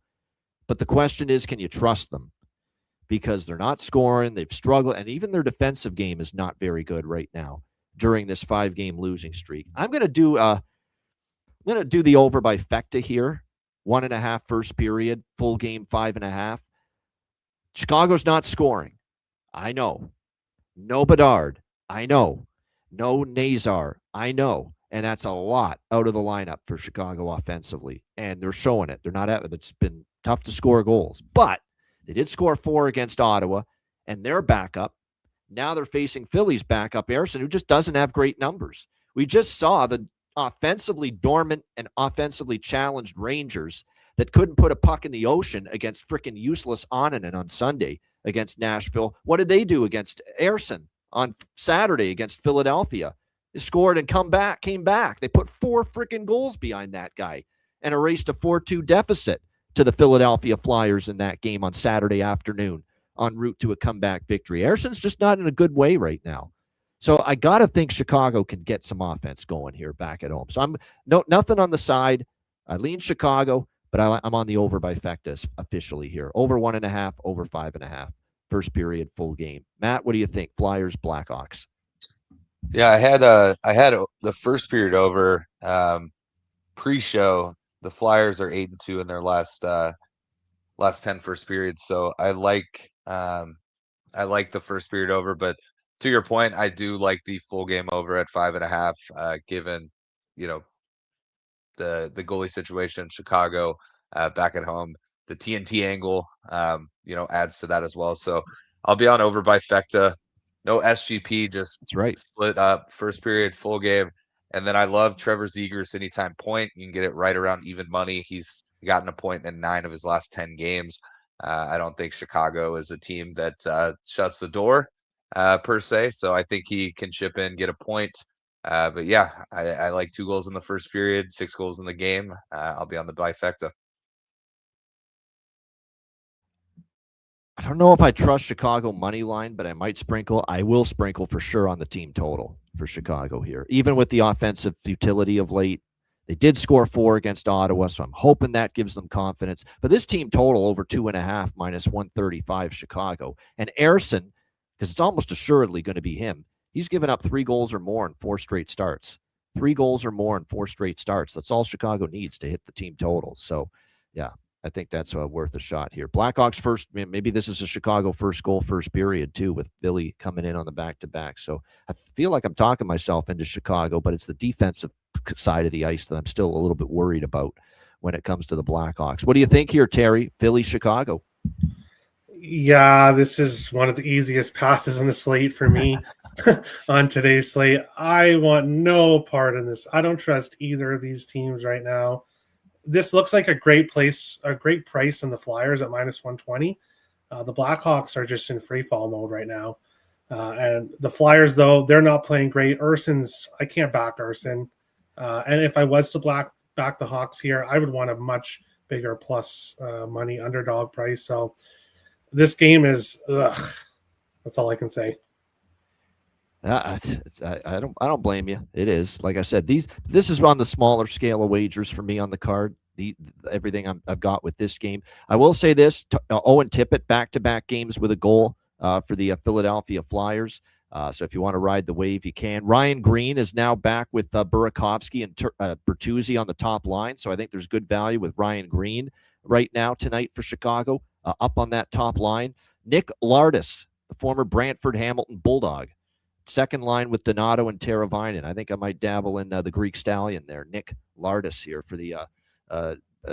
But the question is, can you trust them? Because they're not scoring, they've struggled, and even their defensive game is not very good right now during this 5-game losing streak. I'm going to do the over by Fecta here. 1.5 first period, full game 5.5. Chicago's not scoring. I know. No Bedard. I know. No Nazar. I know. And that's a lot out of the lineup for Chicago offensively. And they're showing it. It's been tough to score goals. But they did score 4 against Ottawa, and they're back up. Now they're facing Philly's backup, Ersson, who just doesn't have great numbers. We just saw the offensively dormant and offensively challenged Rangers that couldn't put a puck in the ocean against freaking useless Onanen on Sunday against Nashville. What did they do against Ersson on Saturday against Philadelphia? They scored and came back. They put 4 freaking goals behind that guy and erased a 4-2 deficit to the Philadelphia Flyers in that game on Saturday afternoon en route to a comeback victory. Ersson's just not in a good way right now. So I got to think Chicago can get some offense going here back at home. So I'm nothing on the side. I lean Chicago, but I'm on the over by Fectus officially here. Over 1.5, over 5.5. First period, full game. Matt, what do you think? Flyers, Blackhawks. Yeah, I had the first period over pre-show. The Flyers are 8-2 in their last 10 first periods. So I like the first period over, but to your point, I do like the full game over at 5.5, given, the goalie situation, Chicago back at home, the TNT angle, adds to that as well. So I'll be on over by Fecta. No SGP, just That's right. Split up first period, full game. And then I love Trevor Zegras anytime point. You can get it right around even money. He's gotten a point in 9 of his last 10 games. I don't think Chicago is a team that shuts the door per se. So I think he can chip in, get a point. But yeah, I like 2 goals in the first period, 6 goals in the game. I'll be on the bifecta. I don't know if I trust Chicago money line, but I might sprinkle. I will sprinkle for sure on the team total for Chicago here. Even with the offensive futility of late, They did score 4 against Ottawa, so I'm hoping that gives them confidence. But this team total over 2.5 minus 135 Chicago. And Ersson, because it's almost assuredly going to be him, he's given up 3 goals or more in 4 straight starts. 3 goals or more in 4 straight starts. That's all Chicago needs to hit the team total. So, yeah, I think that's worth a shot here. Blackhawks first, maybe this is a Chicago first goal, first period, too, with Billy coming in on the back-to-back. So I feel like I'm talking myself into Chicago, but it's the defensive side of the ice that I'm still a little bit worried about when it comes to the Blackhawks. What do you think here, Terry? Philly, Chicago? Yeah, this is one of the easiest passes on the slate for me on today's slate. I want no part in this. I don't trust either of these teams right now. This looks like a great price on the Flyers at minus 120. The Blackhawks are just in free fall mode right now. And the Flyers, though, they're not playing great. I can't back Ersson. And if I was to back the Hawks here, I would want a much bigger plus money underdog price. So this game is, that's all I can say. I don't blame you. It is, like I said, this is on the smaller scale of wagers for me on the card. Everything I've got with this game. I will say this: Owen Tippett back-to-back games with a goal for the Philadelphia Flyers. So if you want to ride the wave, you can. Ryan Green is now back with Burakovsky and Bertuzzi on the top line. So I think there's good value with Ryan Green right now tonight for Chicago up on that top line. Nick Lardis, the former Brantford Hamilton Bulldog. Second line with Donato and Teravainen. I think I might dabble in the Greek Stallion there. Nick Lardis here for the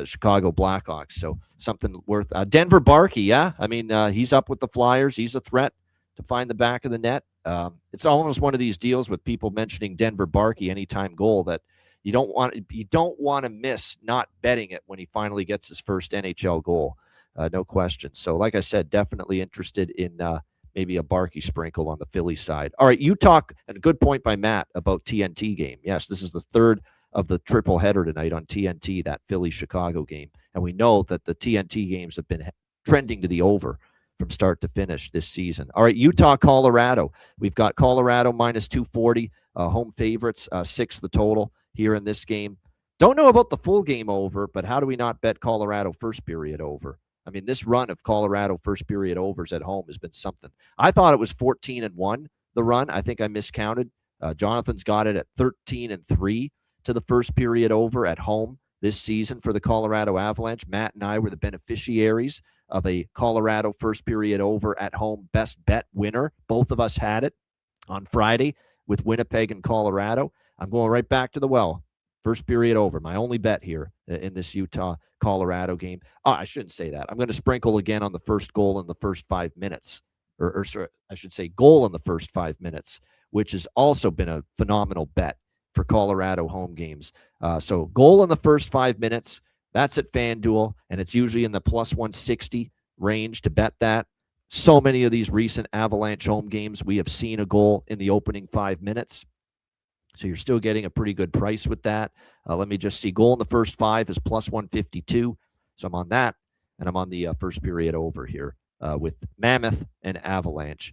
Chicago Blackhawks. So something worth. Denver Barkey, yeah. I mean, he's up with the Flyers. He's a threat to find the back of the net. It's almost one of these deals with people mentioning Denver Barkey anytime goal that you don't want to miss not betting it when he finally gets his first NHL goal. No question. So, like I said, definitely interested in maybe a Barkey sprinkle on the Philly side. All right, Utah, and a good point by Matt about TNT game. Yes, this is the third of the triple header tonight on TNT, that Philly-Chicago game. And we know that the TNT games have been trending to the over from start to finish this season. All right, Utah, Colorado. We've got Colorado minus 240, home favorites, 6 the total here in this game. Don't know about the full game over, but how do we not bet Colorado first period over? I mean, this run of Colorado first period overs at home has been something. I thought it was 14-1, the run. I think I miscounted. Jonathan's got it at 13-3 to the first period over at home this season for the Colorado Avalanche. Matt and I were the beneficiaries of a Colorado first period over at home best bet winner. Both of us had it on Friday with Winnipeg and Colorado. I'm going right back to the well. First period over. My only bet here in this Utah-Colorado game. Oh, I shouldn't say that. I'm going to sprinkle again on the first goal in the first 5 minutes. Or sorry, I should say goal in the first 5 minutes, which has also been a phenomenal bet for Colorado home games. So goal in the first 5 minutes, that's at FanDuel, and it's usually in the plus 160 range to bet that. So many of these recent Avalanche home games, we have seen a goal in the opening 5 minutes. So you're still getting a pretty good price with that. Let me just see. Goal in the first 5 is plus 152. So I'm on that, and I'm on the first period over here with Mammoth and Avalanche.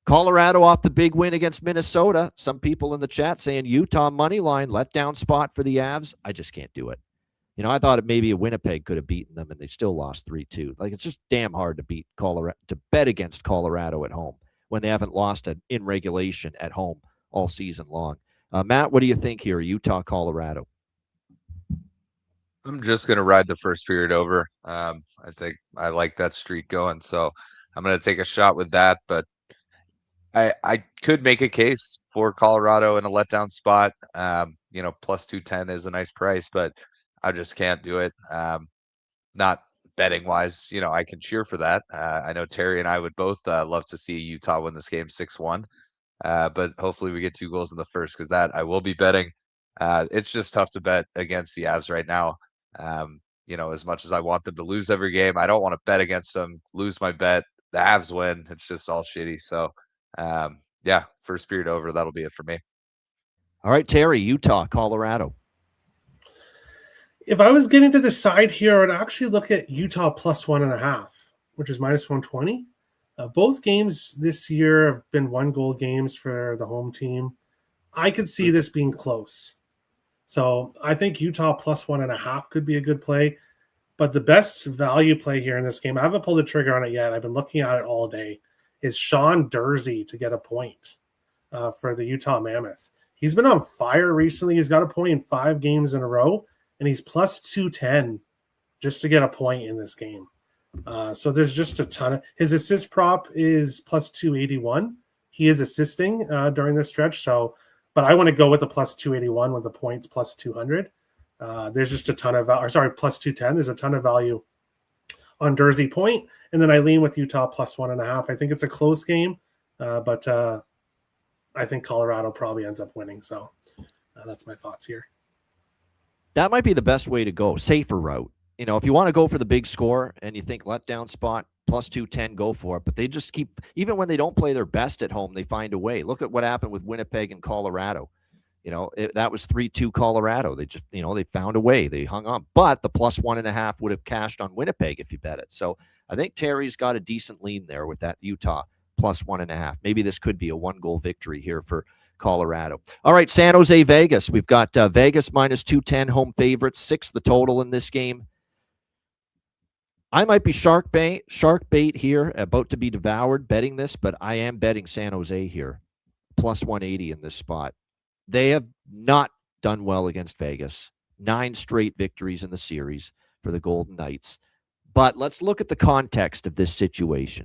Colorado off the big win against Minnesota. Some people in the chat saying Utah money line, letdown spot for the Avs. I just can't do it. You know, I thought maybe a Winnipeg could have beaten them, and they still lost 3-2. Like, it's just damn hard to beat Colorado, to bet against Colorado at home when they haven't lost in regulation at home all season long. Matt, what do you think here, Utah, Colorado? I'm just going to ride the first period over. I think I like that streak going, so I'm going to take a shot with that. But I could make a case for Colorado in a letdown spot. You know, plus 210 is a nice price, but I just can't do it. Not betting wise, you know, I can cheer for that. I know Terry and I would both love to see Utah win this game 6-1. But hopefully we get 2 goals in the first, because that I will be betting. It's just tough to bet against the Avs right now. You know, as much as I want them to lose every game, I don't want to bet against them, lose my bet. The Avs win. It's just all shitty. So, yeah, first period over. That'll be it for me. All right, Terry, Utah, Colorado. If I was getting to the side here, I'd actually look at Utah plus 1.5, which is minus 120. Both games this year have been 1-goal games for the home team. I could see this being close. So I think Utah plus 1.5 could be a good play. But the best value play here in this game, I haven't pulled the trigger on it yet. I've been looking at it all day, is Sean Durzi to get a point for the Utah Mammoth. He's been on fire recently. He's got a point in 5 games in a row, and he's plus 210 just to get a point in this game. So there's just a ton of his assist prop is plus 281. He is assisting during this stretch. So, but I want to go with the plus 281 with the points plus 200. There's just a ton of plus 210. There's a ton of value on Durzi point, and then I lean with Utah plus 1.5. I think it's a close game, but I think Colorado probably ends up winning. So that's my thoughts here. That might be the best way to go. Safer route. If you want to go for the big score and you think letdown spot plus 210, go for it. But they just keep, even when they don't play their best at home, they find a way. Look at what happened with Winnipeg and Colorado. That was 3-2 Colorado. They just, they found a way. They hung on. But the plus 1.5 would have cashed on Winnipeg if you bet it. So I think Terry's got a decent lean there with that Utah plus 1.5. Maybe this could be a 1-goal victory here for Colorado. All right, San Jose, Vegas. We've got Vegas minus 210 home favorites, 6 the total in this game. I might be shark bait here, about to be devoured betting this, but I am betting San Jose here, plus 180 in this spot. They have not done well against Vegas. 9 straight victories in the series for the Golden Knights. But let's look at the context of this situation.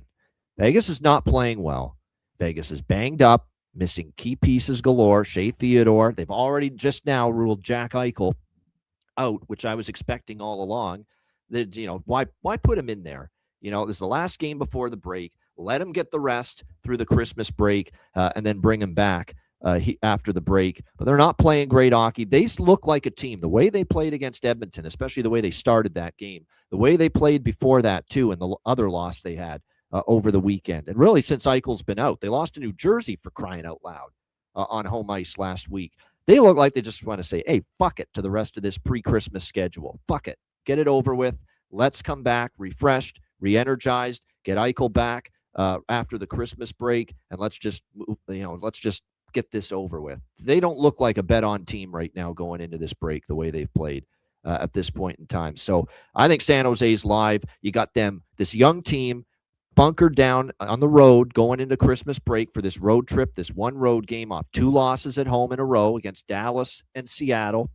Vegas is not playing well. Vegas is banged up, missing key pieces galore. Shea Theodore. They've already just now ruled Jack Eichel out, which I was expecting all along. Why put him in there? This is the last game before the break. Let him get the rest through the Christmas break and then bring him back after the break. But they're not playing great hockey. They look like a team. The way they played against Edmonton, especially the way they started that game, the way they played before that too, and the other loss they had over the weekend. And really, since Eichel's been out, they lost to New Jersey, for crying out loud, on home ice last week. They look like they just want to say, hey, fuck it to the rest of this pre-Christmas schedule. Fuck it. Get it over with. Let's come back refreshed, re-energized, get Eichel back after the Christmas break, and let's just get this over with. They don't look like a bet-on team right now going into this break the way they've played at this point in time. So I think San Jose's live. You got them, this young team, bunkered down on the road going into Christmas break for this road trip, this one road game off 2 losses at home in a row against Dallas and Seattle.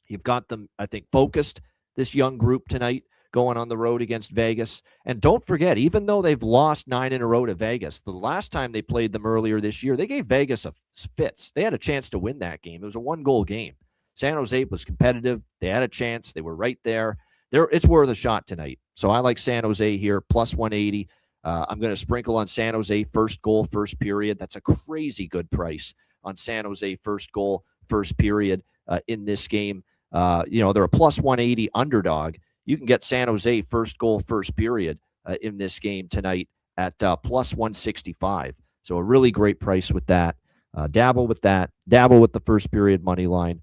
You've got them, I think, focused, this young group tonight, going on the road against Vegas. And don't forget, even though they've lost 9 in a row to Vegas, the last time they played them earlier this year, they gave Vegas a fits. They had a chance to win that game. It was a 1-goal game. San Jose was competitive. They had a chance. They were right there. It's worth a shot tonight. So I like San Jose here, plus 180. I'm going to sprinkle on San Jose first goal, first period. That's a crazy good price on San Jose first goal, first period in this game. They're a plus 180 underdog. You can get San Jose first goal, first period in this game tonight at plus 165. So a really great price with that. Dabble with that. Dabble with the first period money line.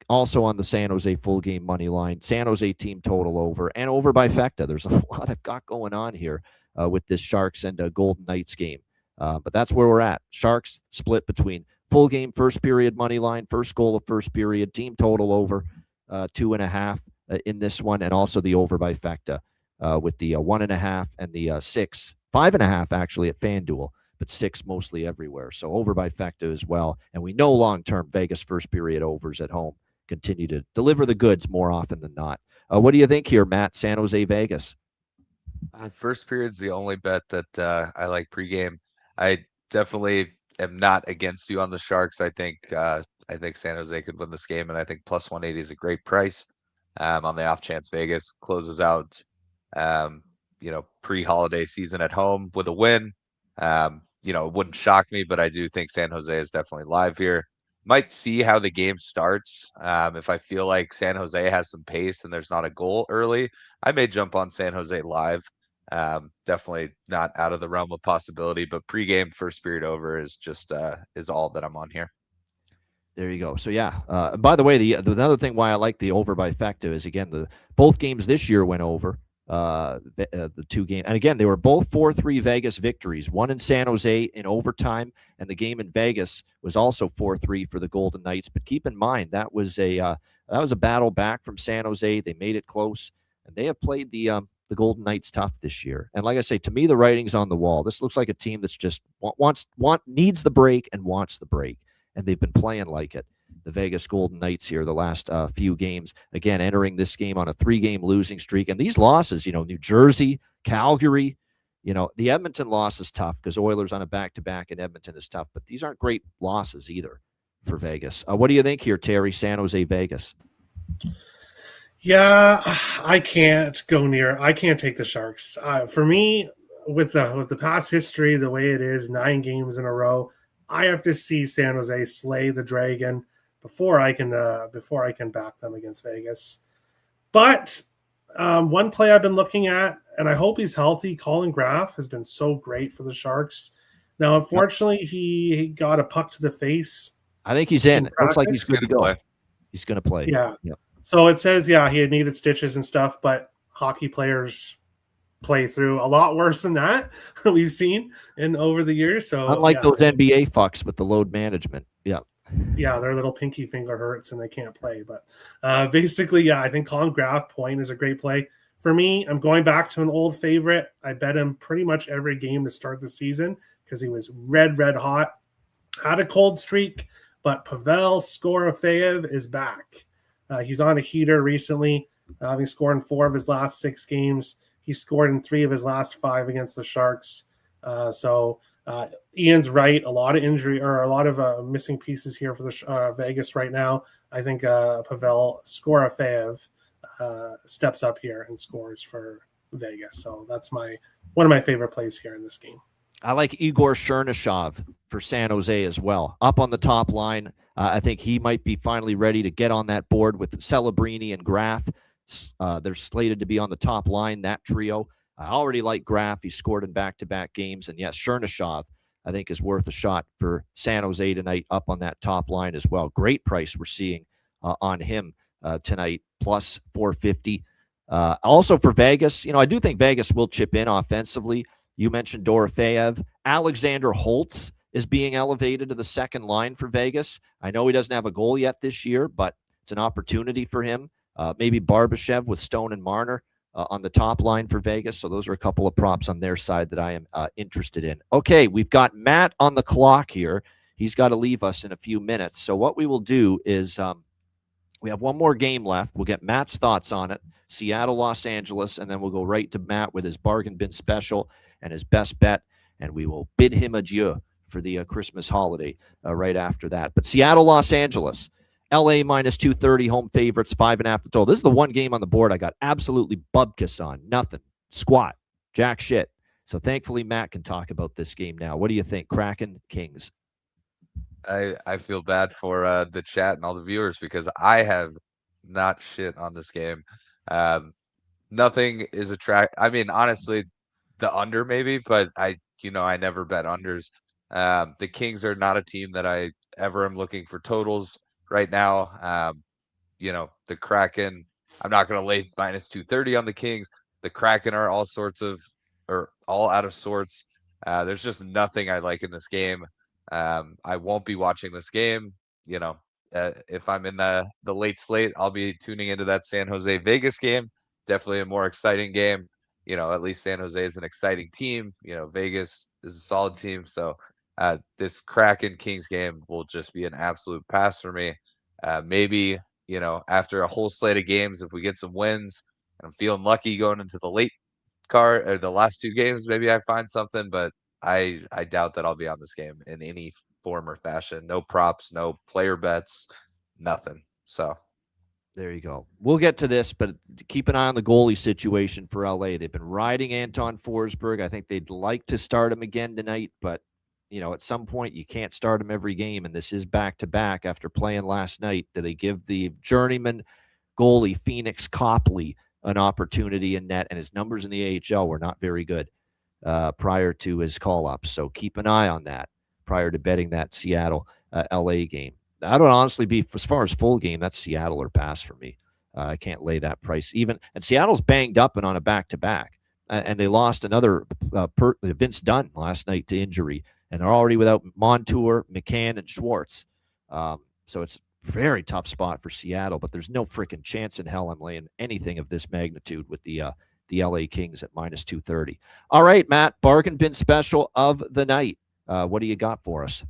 Also on the San Jose full game money line. San Jose team total over and over by Fecta. There's a lot I've got going on here with this Sharks and Golden Knights game. But that's where we're at. Sharks split between full game first period money line, first goal of first period, team total over 2.5 in this one, and also the over by Fecta with the 1.5 and the 6, 5.5 actually at FanDuel, but 6 mostly everywhere. So over by Fecta as well. And we know long-term Vegas first period overs at home continue to deliver the goods more often than not. What do you think here, Matt? San Jose, Vegas? First period's the only bet that I like pregame. I definitely am not against you on the Sharks. I think San Jose could win this game, and I think plus 180 is a great price. On the off chance Vegas closes out, pre-holiday season at home with a win. It wouldn't shock me, but I do think San Jose is definitely live here. Might see how the game starts. If I feel like San Jose has some pace and there's not a goal early, I may jump on San Jose live. Definitely not out of the realm of possibility, but pregame first period over is just is all that I'm on here. There you go. So yeah. By the way, the another thing why I like the over by Fecta is, again, both games this year went over. the two games. And again, they were both 4-3 Vegas victories, one in San Jose in overtime, and the game in Vegas was also 4-3 for the Golden Knights. But keep in mind, that was a battle back from San Jose. They made it close, and they have played the Golden Knights tough this year. And like I say, to me, the writing's on the wall. This looks like a team that's just needs the break and wants the break, and they've been playing like it. The Vegas Golden Knights here the last few games, again, entering this game on a 3-game losing streak. And these losses, New Jersey, Calgary, the Edmonton loss is tough because Oilers on a back-to-back in Edmonton is tough, but these aren't great losses either for Vegas. What do you think here, Terry, San Jose, Vegas? Yeah, I can't take the Sharks. For me, with the past history, the way it is, 9 games in a row, I have to see San Jose slay the Dragon before I can back them against Vegas. But one play I've been looking at, and I hope he's healthy, Colin Graf has been so great for the Sharks. Now, unfortunately, he got a puck to the face. I think he's in. It looks like he's good to go. He's going to play. Yeah. So it says, he had needed stitches and stuff, but hockey players play through a lot worse than that we've seen over the years. So unlike those NBA fucks with the load management. Yeah, their little pinky finger hurts and they can't play. But basically, I think Colin Graf point is a great play. For me, I'm going back to an old favorite. I bet him pretty much every game to start the season because he was red hot. Had a cold streak, but Pavel Skorofeyev is back. He's on a heater recently, having scored in 4 of his last 6 games. He scored in 3 of his last 5 against the Sharks. So Ian's right. A lot of injury or a lot of missing pieces here for the Vegas right now. I think Pavel Skorofeyev steps up here and scores for Vegas. So that's one of my favorite plays here in this game. I like Igor Chernyshov for San Jose as well. Up on the top line, I think he might be finally ready to get on that board with Celebrini and Graf. They're slated to be on the top line, that trio. I already like Graf. He scored in back-to-back games. And yes, Chernyshov, I think, is worth a shot for San Jose tonight up on that top line as well. Great price we're seeing on him tonight, plus 450. Also for Vegas, I do think Vegas will chip in offensively. You mentioned Dorofeyev. Alexander Holtz is being elevated to the second line for Vegas. I know he doesn't have a goal yet this year, but it's an opportunity for him. Maybe Barbashev with Stone and Marner on the top line for Vegas. So those are a couple of props on their side that I am interested in. Okay, we've got Matt on the clock here. He's got to leave us in a few minutes. So what we will do is we have one more game left. We'll get Matt's thoughts on it. Seattle, Los Angeles, and then we'll go right to Matt with his bargain bin special and his best bet, and we will bid him adieu for the Christmas holiday right after that. But Seattle, Los Angeles, LA minus 230, home favorites, 5.5 the total. This is the one game on the board I got absolutely bubkiss on. Nothing. Squat. Jack shit. So thankfully, Matt can talk about this game now. What do you think? Kraken, Kings. I feel bad for the chat and all the viewers because I have not shit on this game. Nothing is I mean, honestly, the under maybe, but I never bet unders. The Kings are not a team that I ever am looking for totals right now. The Kraken, I'm not going to lay minus 230 on the Kings. The Kraken are all out of sorts. There's just nothing I like in this game. I won't be watching this game. If I'm in the late slate, I'll be tuning into that San Jose Vegas game. Definitely a more exciting game. At least San Jose is an exciting team. Vegas is a solid team. So this Kraken Kings game will just be an absolute pass for me. Maybe, after a whole slate of games, if we get some wins and I'm feeling lucky going into the late card or the last 2 games, maybe I find something, but I doubt that I'll be on this game in any form or fashion. No props, no player bets, nothing. So there you go. We'll get to this, but keep an eye on the goalie situation for LA. They've been riding Anton Forsberg. I think they'd like to start him again tonight, but at some point you can't start him every game, and this is back-to-back after playing last night. Do they give the journeyman goalie Phoenix Copley an opportunity in net? And his numbers in the AHL were not very good prior to his call-up, so keep an eye on that prior to betting that Seattle LA game. That would honestly be, as far as full game, that's Seattle or pass for me. I can't lay that price even. And Seattle's banged up and on a back-to-back. And they lost another Vince Dunn last night to injury. And they're already without Montour, McCann, and Schwartz. So it's a very tough spot for Seattle. But there's no freaking chance in hell I'm laying anything of this magnitude with the LA Kings at minus 230. All right, Matt, bargain bin special of the night. What do you got for us?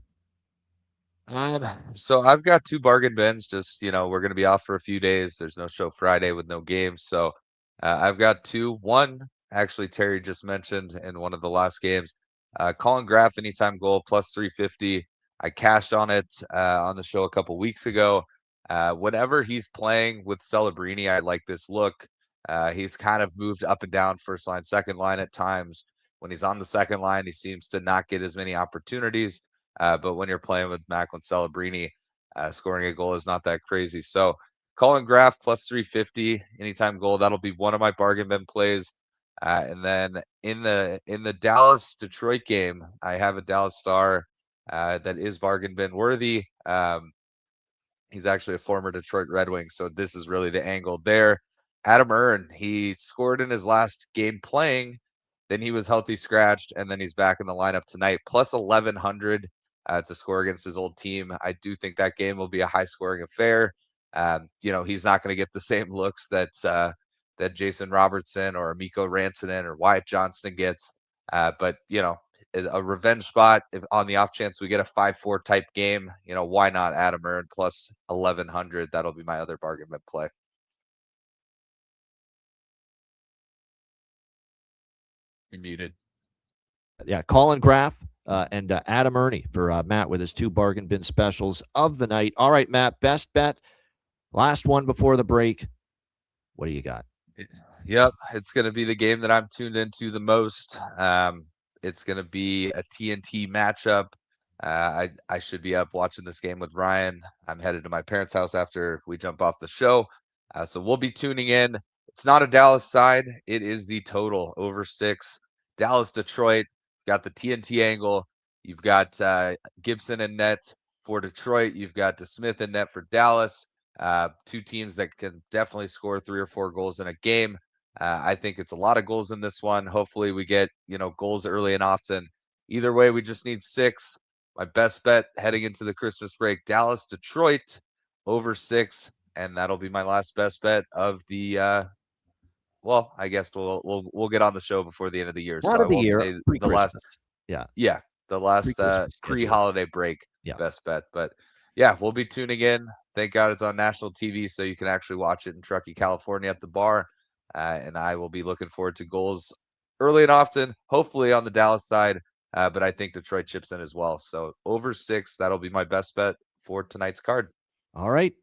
So I've got 2 bargain bins. Just, we're going to be off for a few days. There's no show Friday with no games. So I've got 2. One, actually, Terry just mentioned in one of the last games, Colin Graff anytime goal plus 350. I cashed on it on the show a couple weeks ago. Whenever he's playing with Celebrini, I like this look. He's kind of moved up and down first line, second line at times. When he's on the second line, he seems to not get as many opportunities. But when you're playing with Macklin Celebrini, scoring a goal is not that crazy. So Colin Graff plus 350 anytime goal. That'll be one of my bargain bin plays. And then in the Dallas Detroit game, I have a Dallas Star that is bargain bin worthy. He's actually a former Detroit Red Wing, so this is really the angle there. Adam Ern, he scored in his last game playing, then he was healthy scratched, and then he's back in the lineup tonight. Plus 1,100 to score against his old team. I do think that game will be a high-scoring affair. He's not going to get the same looks that Jason Robertson or Mikko Rantanen or Wyatt Johnston gets. But a revenge spot, if on the off chance we get a 5-4 type game, why not Adam Ern plus 1,100? That'll be my other bargain bin play. You're muted. Yeah, Colin Graff and Adam Erne for Matt with his 2 bargain bin specials of the night. All right, Matt, best bet. Last one before the break. What do you got? Yep, it's going to be the game that I'm tuned into the most. It's going to be a TNT matchup. I should be up watching this game with Ryan. I'm headed to my parents' house after we jump off the show. So we'll be tuning in. It's not a Dallas side. It is the total over 6. Dallas, Detroit, got the TNT angle. You've got Gibson in net for Detroit. You've got DeSmith in net for Dallas. 2 teams that can definitely score 3 or 4 goals in a game. I think it's a lot of goals in this one. Hopefully we get, goals early and often. Either way, we just need 6. My best bet heading into the Christmas break, Dallas, Detroit over 6. And that'll be my last best bet of the, I guess we'll get on the show before the end of the year. So I won't say the last, the last pre-holiday break best bet. But yeah, we'll be tuning in. Thank God it's on national TV, so you can actually watch it in Truckee, California at the bar. And I will be looking forward to goals early and often, hopefully on the Dallas side. But I think Detroit chips in as well. So over 6, that'll be my best bet for tonight's card. All right.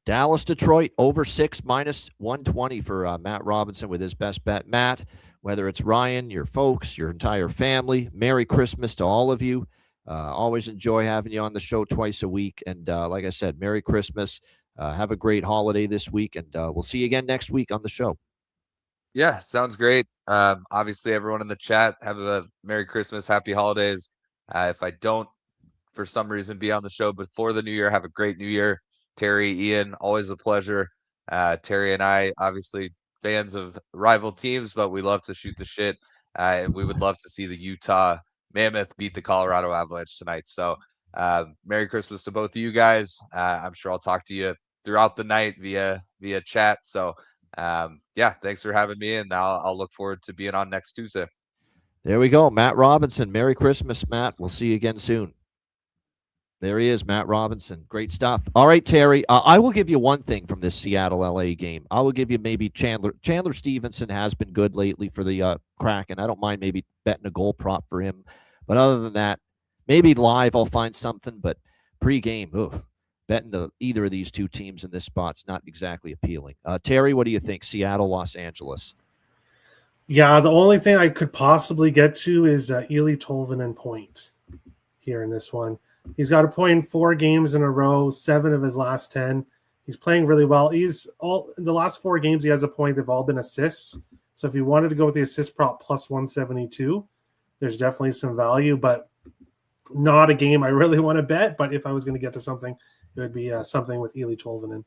Dallas, Detroit, over 6, minus 120 for Matt Robinson with his best bet. Matt, whether it's Ryan, your folks, your entire family, Merry Christmas to all of you. Always enjoy having you on the show twice a week. And like I said, Merry Christmas. Have a great holiday this week, and we'll see you again next week on the show. Yeah, sounds great. Obviously, everyone in the chat, have a Merry Christmas, Happy Holidays. If I don't, for some reason, be on the show before the new year, have a great new year. Terry, Ian, always a pleasure. Terry and I, obviously, fans of rival teams, but we love to shoot the shit. And we would love to see the Utah Mammoth beat the Colorado Avalanche tonight. So Merry Christmas to both of you guys. I'm sure I'll talk to you throughout the night via chat. So thanks for having me, and I'll look forward to being on next Tuesday. There we go. Matt Robinson. Merry Christmas, Matt. We'll see you again soon. There he is, Matt Robinson. Great stuff. All right, Terry, I will give you one thing from this Seattle-LA game. I will give you maybe Chandler Stevenson has been good lately for the Kraken. I don't mind maybe betting a goal prop for him. But other than that, maybe live I'll find something, but pre-game, betting either of these 2 teams in this spot's not exactly appealing. Terry, what do you think? Seattle, Los Angeles. Yeah, the only thing I could possibly get to is Eeli Tolvanen point here in this one. He's got a point in 4 games in a row, 7 of his last 10. He's playing really well. In the last 4 games, he has a point. They've all been assists. So if you wanted to go with the assist prop plus 172, there's definitely some value, but not a game I really want to bet. But if I was going to get to something, it would be something with Eeli Tolvanen.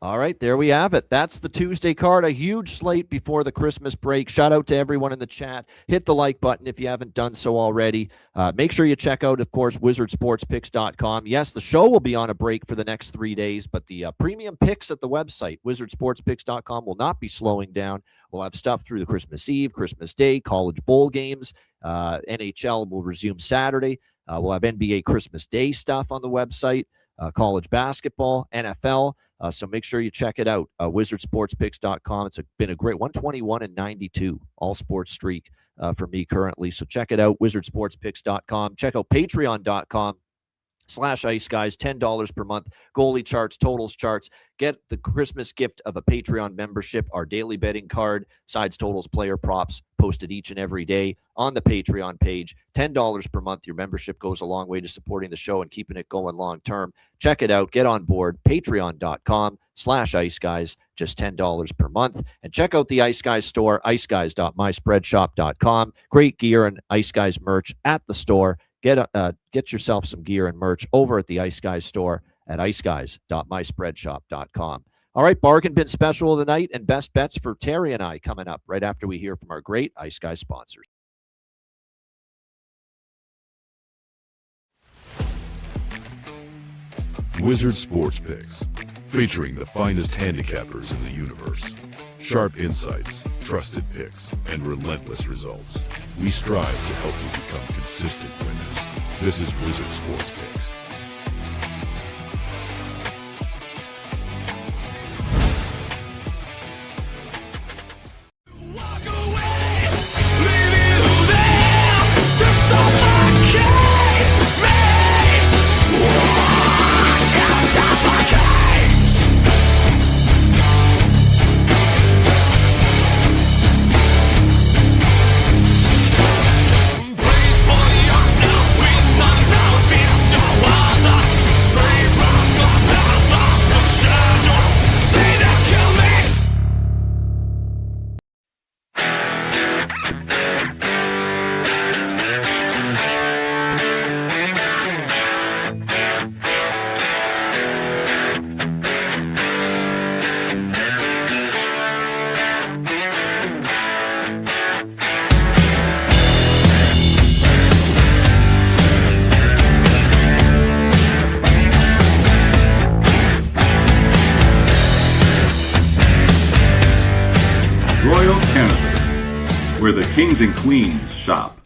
All right, there we have it. That's the Tuesday card, a huge slate before the Christmas break. Shout out to everyone in the chat. Hit the like button if you haven't done so already. Make sure you check out, of course, wizardsportspicks.com. Yes, the show will be on a break for the next 3 days, but the premium picks at the website, wizardsportspicks.com, will not be slowing down. We'll have stuff through the Christmas Eve, Christmas Day, college bowl games. NHL will resume Saturday. We'll have NBA Christmas Day stuff on the website, college basketball, NFL. So make sure you check it out, wizardsportspicks.com. It's been a great 121-92 all sports streak for me currently. So check it out, wizardsportspicks.com. Check out patreon.com/iceguys, $10 per month. Goalie charts, totals charts. Get the Christmas gift of a Patreon membership, our daily betting card, sides, totals, player props, posted each and every day on the Patreon page. $10 per month. Your membership goes a long way to supporting the show and keeping it going long term. Check it out. Get on board. Patreon.com/iceguys, just $10 per month. And check out the Ice Guys store, iceguys.myspreadshop.com. Great gear and Ice Guys merch at the store. Get yourself some gear and merch over at the Ice Guys store at iceguys.myspreadshop.com. All right, bargain bin special of the night and best bets for Terry and I coming up right after we hear from our great Ice Guys sponsors. Wizard Sports Picks, featuring the finest handicappers in the universe. Sharp insights, trusted picks, and relentless results. We strive to help you become consistent winners. This is Wizard Sports Picks. Where the kings and queens shop.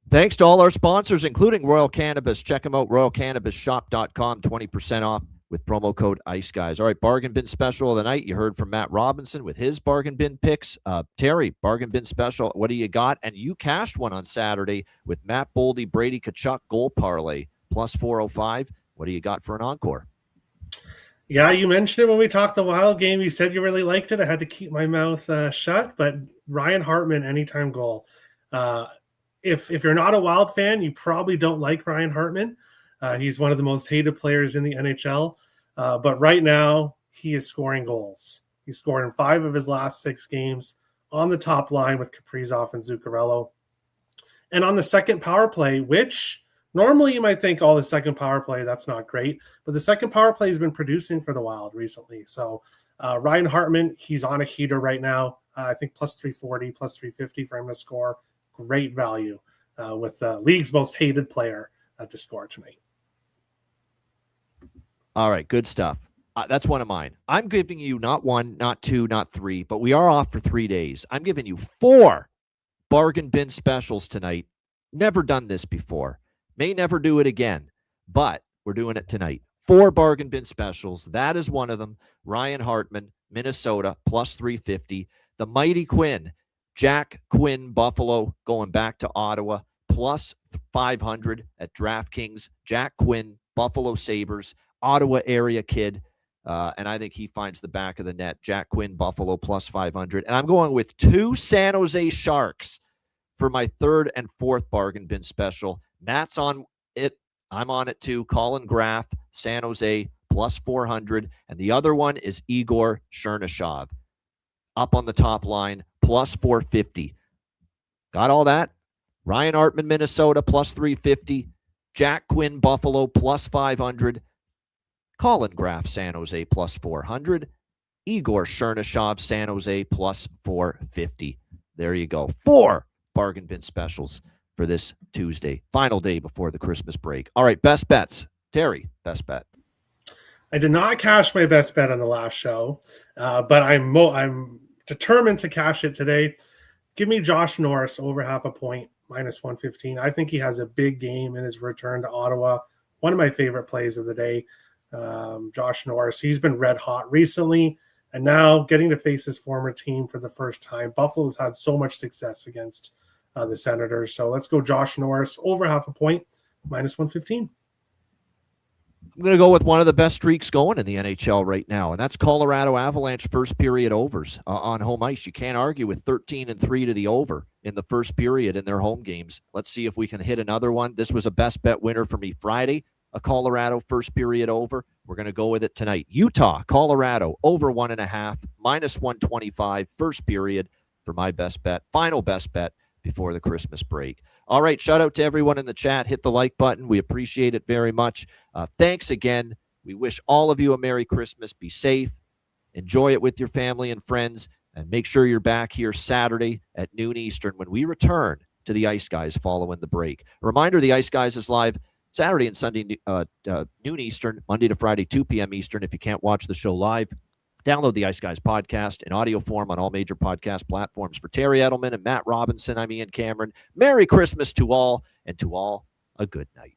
Thanks to all our sponsors, including Royal Cannabis. Check them out, royalcannabisshop.com, 20% off with promo code ICEGUYS. All right, bargain bin special of the night. You heard from Matt Robinson with his bargain bin picks. Terry, bargain bin special, what do you got? And you cashed one on Saturday with Matt Boldy, Brady Tkachuk goal parlay, plus 405. What do you got for an encore? Yeah, you mentioned it when we talked the Wild game. You said you really liked it. I had to keep my mouth shut, but Ryan Hartman, anytime goal. If you're not a Wild fan, you probably don't like Ryan Hartman. He's one of the most hated players in the NHL. But right now, he is scoring goals. He's scored in 5 of his last 6 games on the top line with Kaprizov and Zuccarello. And on the second power play, which normally you might think, the second power play, that's not great. But the second power play has been producing for the Wild recently. So Ryan Hartman, he's on a heater right now. I think plus 340, plus 350 for him to score. Great value with the league's most hated player to score tonight. All right, good stuff. That's one of mine. I'm giving you not 1, not 2, not 3, but we are off for 3 days. I'm giving you 4 bargain bin specials tonight. Never done this before. May never do it again, but we're doing it tonight. 4 bargain bin specials. That is one of them. Ryan Hartman, Minnesota, plus 350. The Mighty Quinn, Jack Quinn, Buffalo, going back to Ottawa, plus 500 at DraftKings. Jack Quinn, Buffalo Sabres, Ottawa area kid, and I think he finds the back of the net. Jack Quinn, Buffalo, plus 500. And I'm going with 2 San Jose Sharks for my 3rd and 4th bargain bin special. Matt's on it. I'm on it too. Colin Graff, San Jose, plus 400. And the other one is Igor Chernyshov, up on the top line, plus 450. Got all that? Ryan Hartman, Minnesota, plus 350. Jack Quinn, Buffalo, plus 500. Colin Graff, San Jose, plus 400. Igor Chernyshov, San Jose, plus 450. There you go. 4 bargain bin specials for this Tuesday, final day before the Christmas break. All right, best bets. Terry, best bet. I did not cash my best bet on the last show, but I'm determined to cash it today. Give me Josh Norris over half a point, minus 115. I think he has a big game in his return to Ottawa. One of my favorite plays of the day. Josh Norris, he's been red hot recently, and now getting to face his former team for the first time. Buffalo's had so much success against the Senators. So let's go Josh Norris over half a point, minus 115. I'm going to go with one of the best streaks going in the NHL right now, and that's Colorado Avalanche first period overs on home ice. You can't argue with 13-3 to the over in the first period in their home games. Let's see if we can hit another one. This was a best bet winner for me Friday, a Colorado first period over. We're going to go with it tonight. Utah, Colorado, over 1.5, minus 125 first period for my best bet, final best bet before the Christmas break. All right, shout out to everyone in the chat. Hit the like button. We appreciate it very much. Thanks again. We wish all of you a Merry Christmas. Be safe. Enjoy it with your family and friends. And make sure you're back here Saturday at noon Eastern when we return to the Ice Guys following the break. A reminder, the Ice Guys is live Saturday and Sunday noon Eastern, Monday to Friday, 2 p.m. Eastern. If you can't watch the show live, download the Ice Guys podcast in audio form on all major podcast platforms. For Terry Edelman and Matt Robinson, I'm Ian Cameron. Merry Christmas to all, and to all, a good night.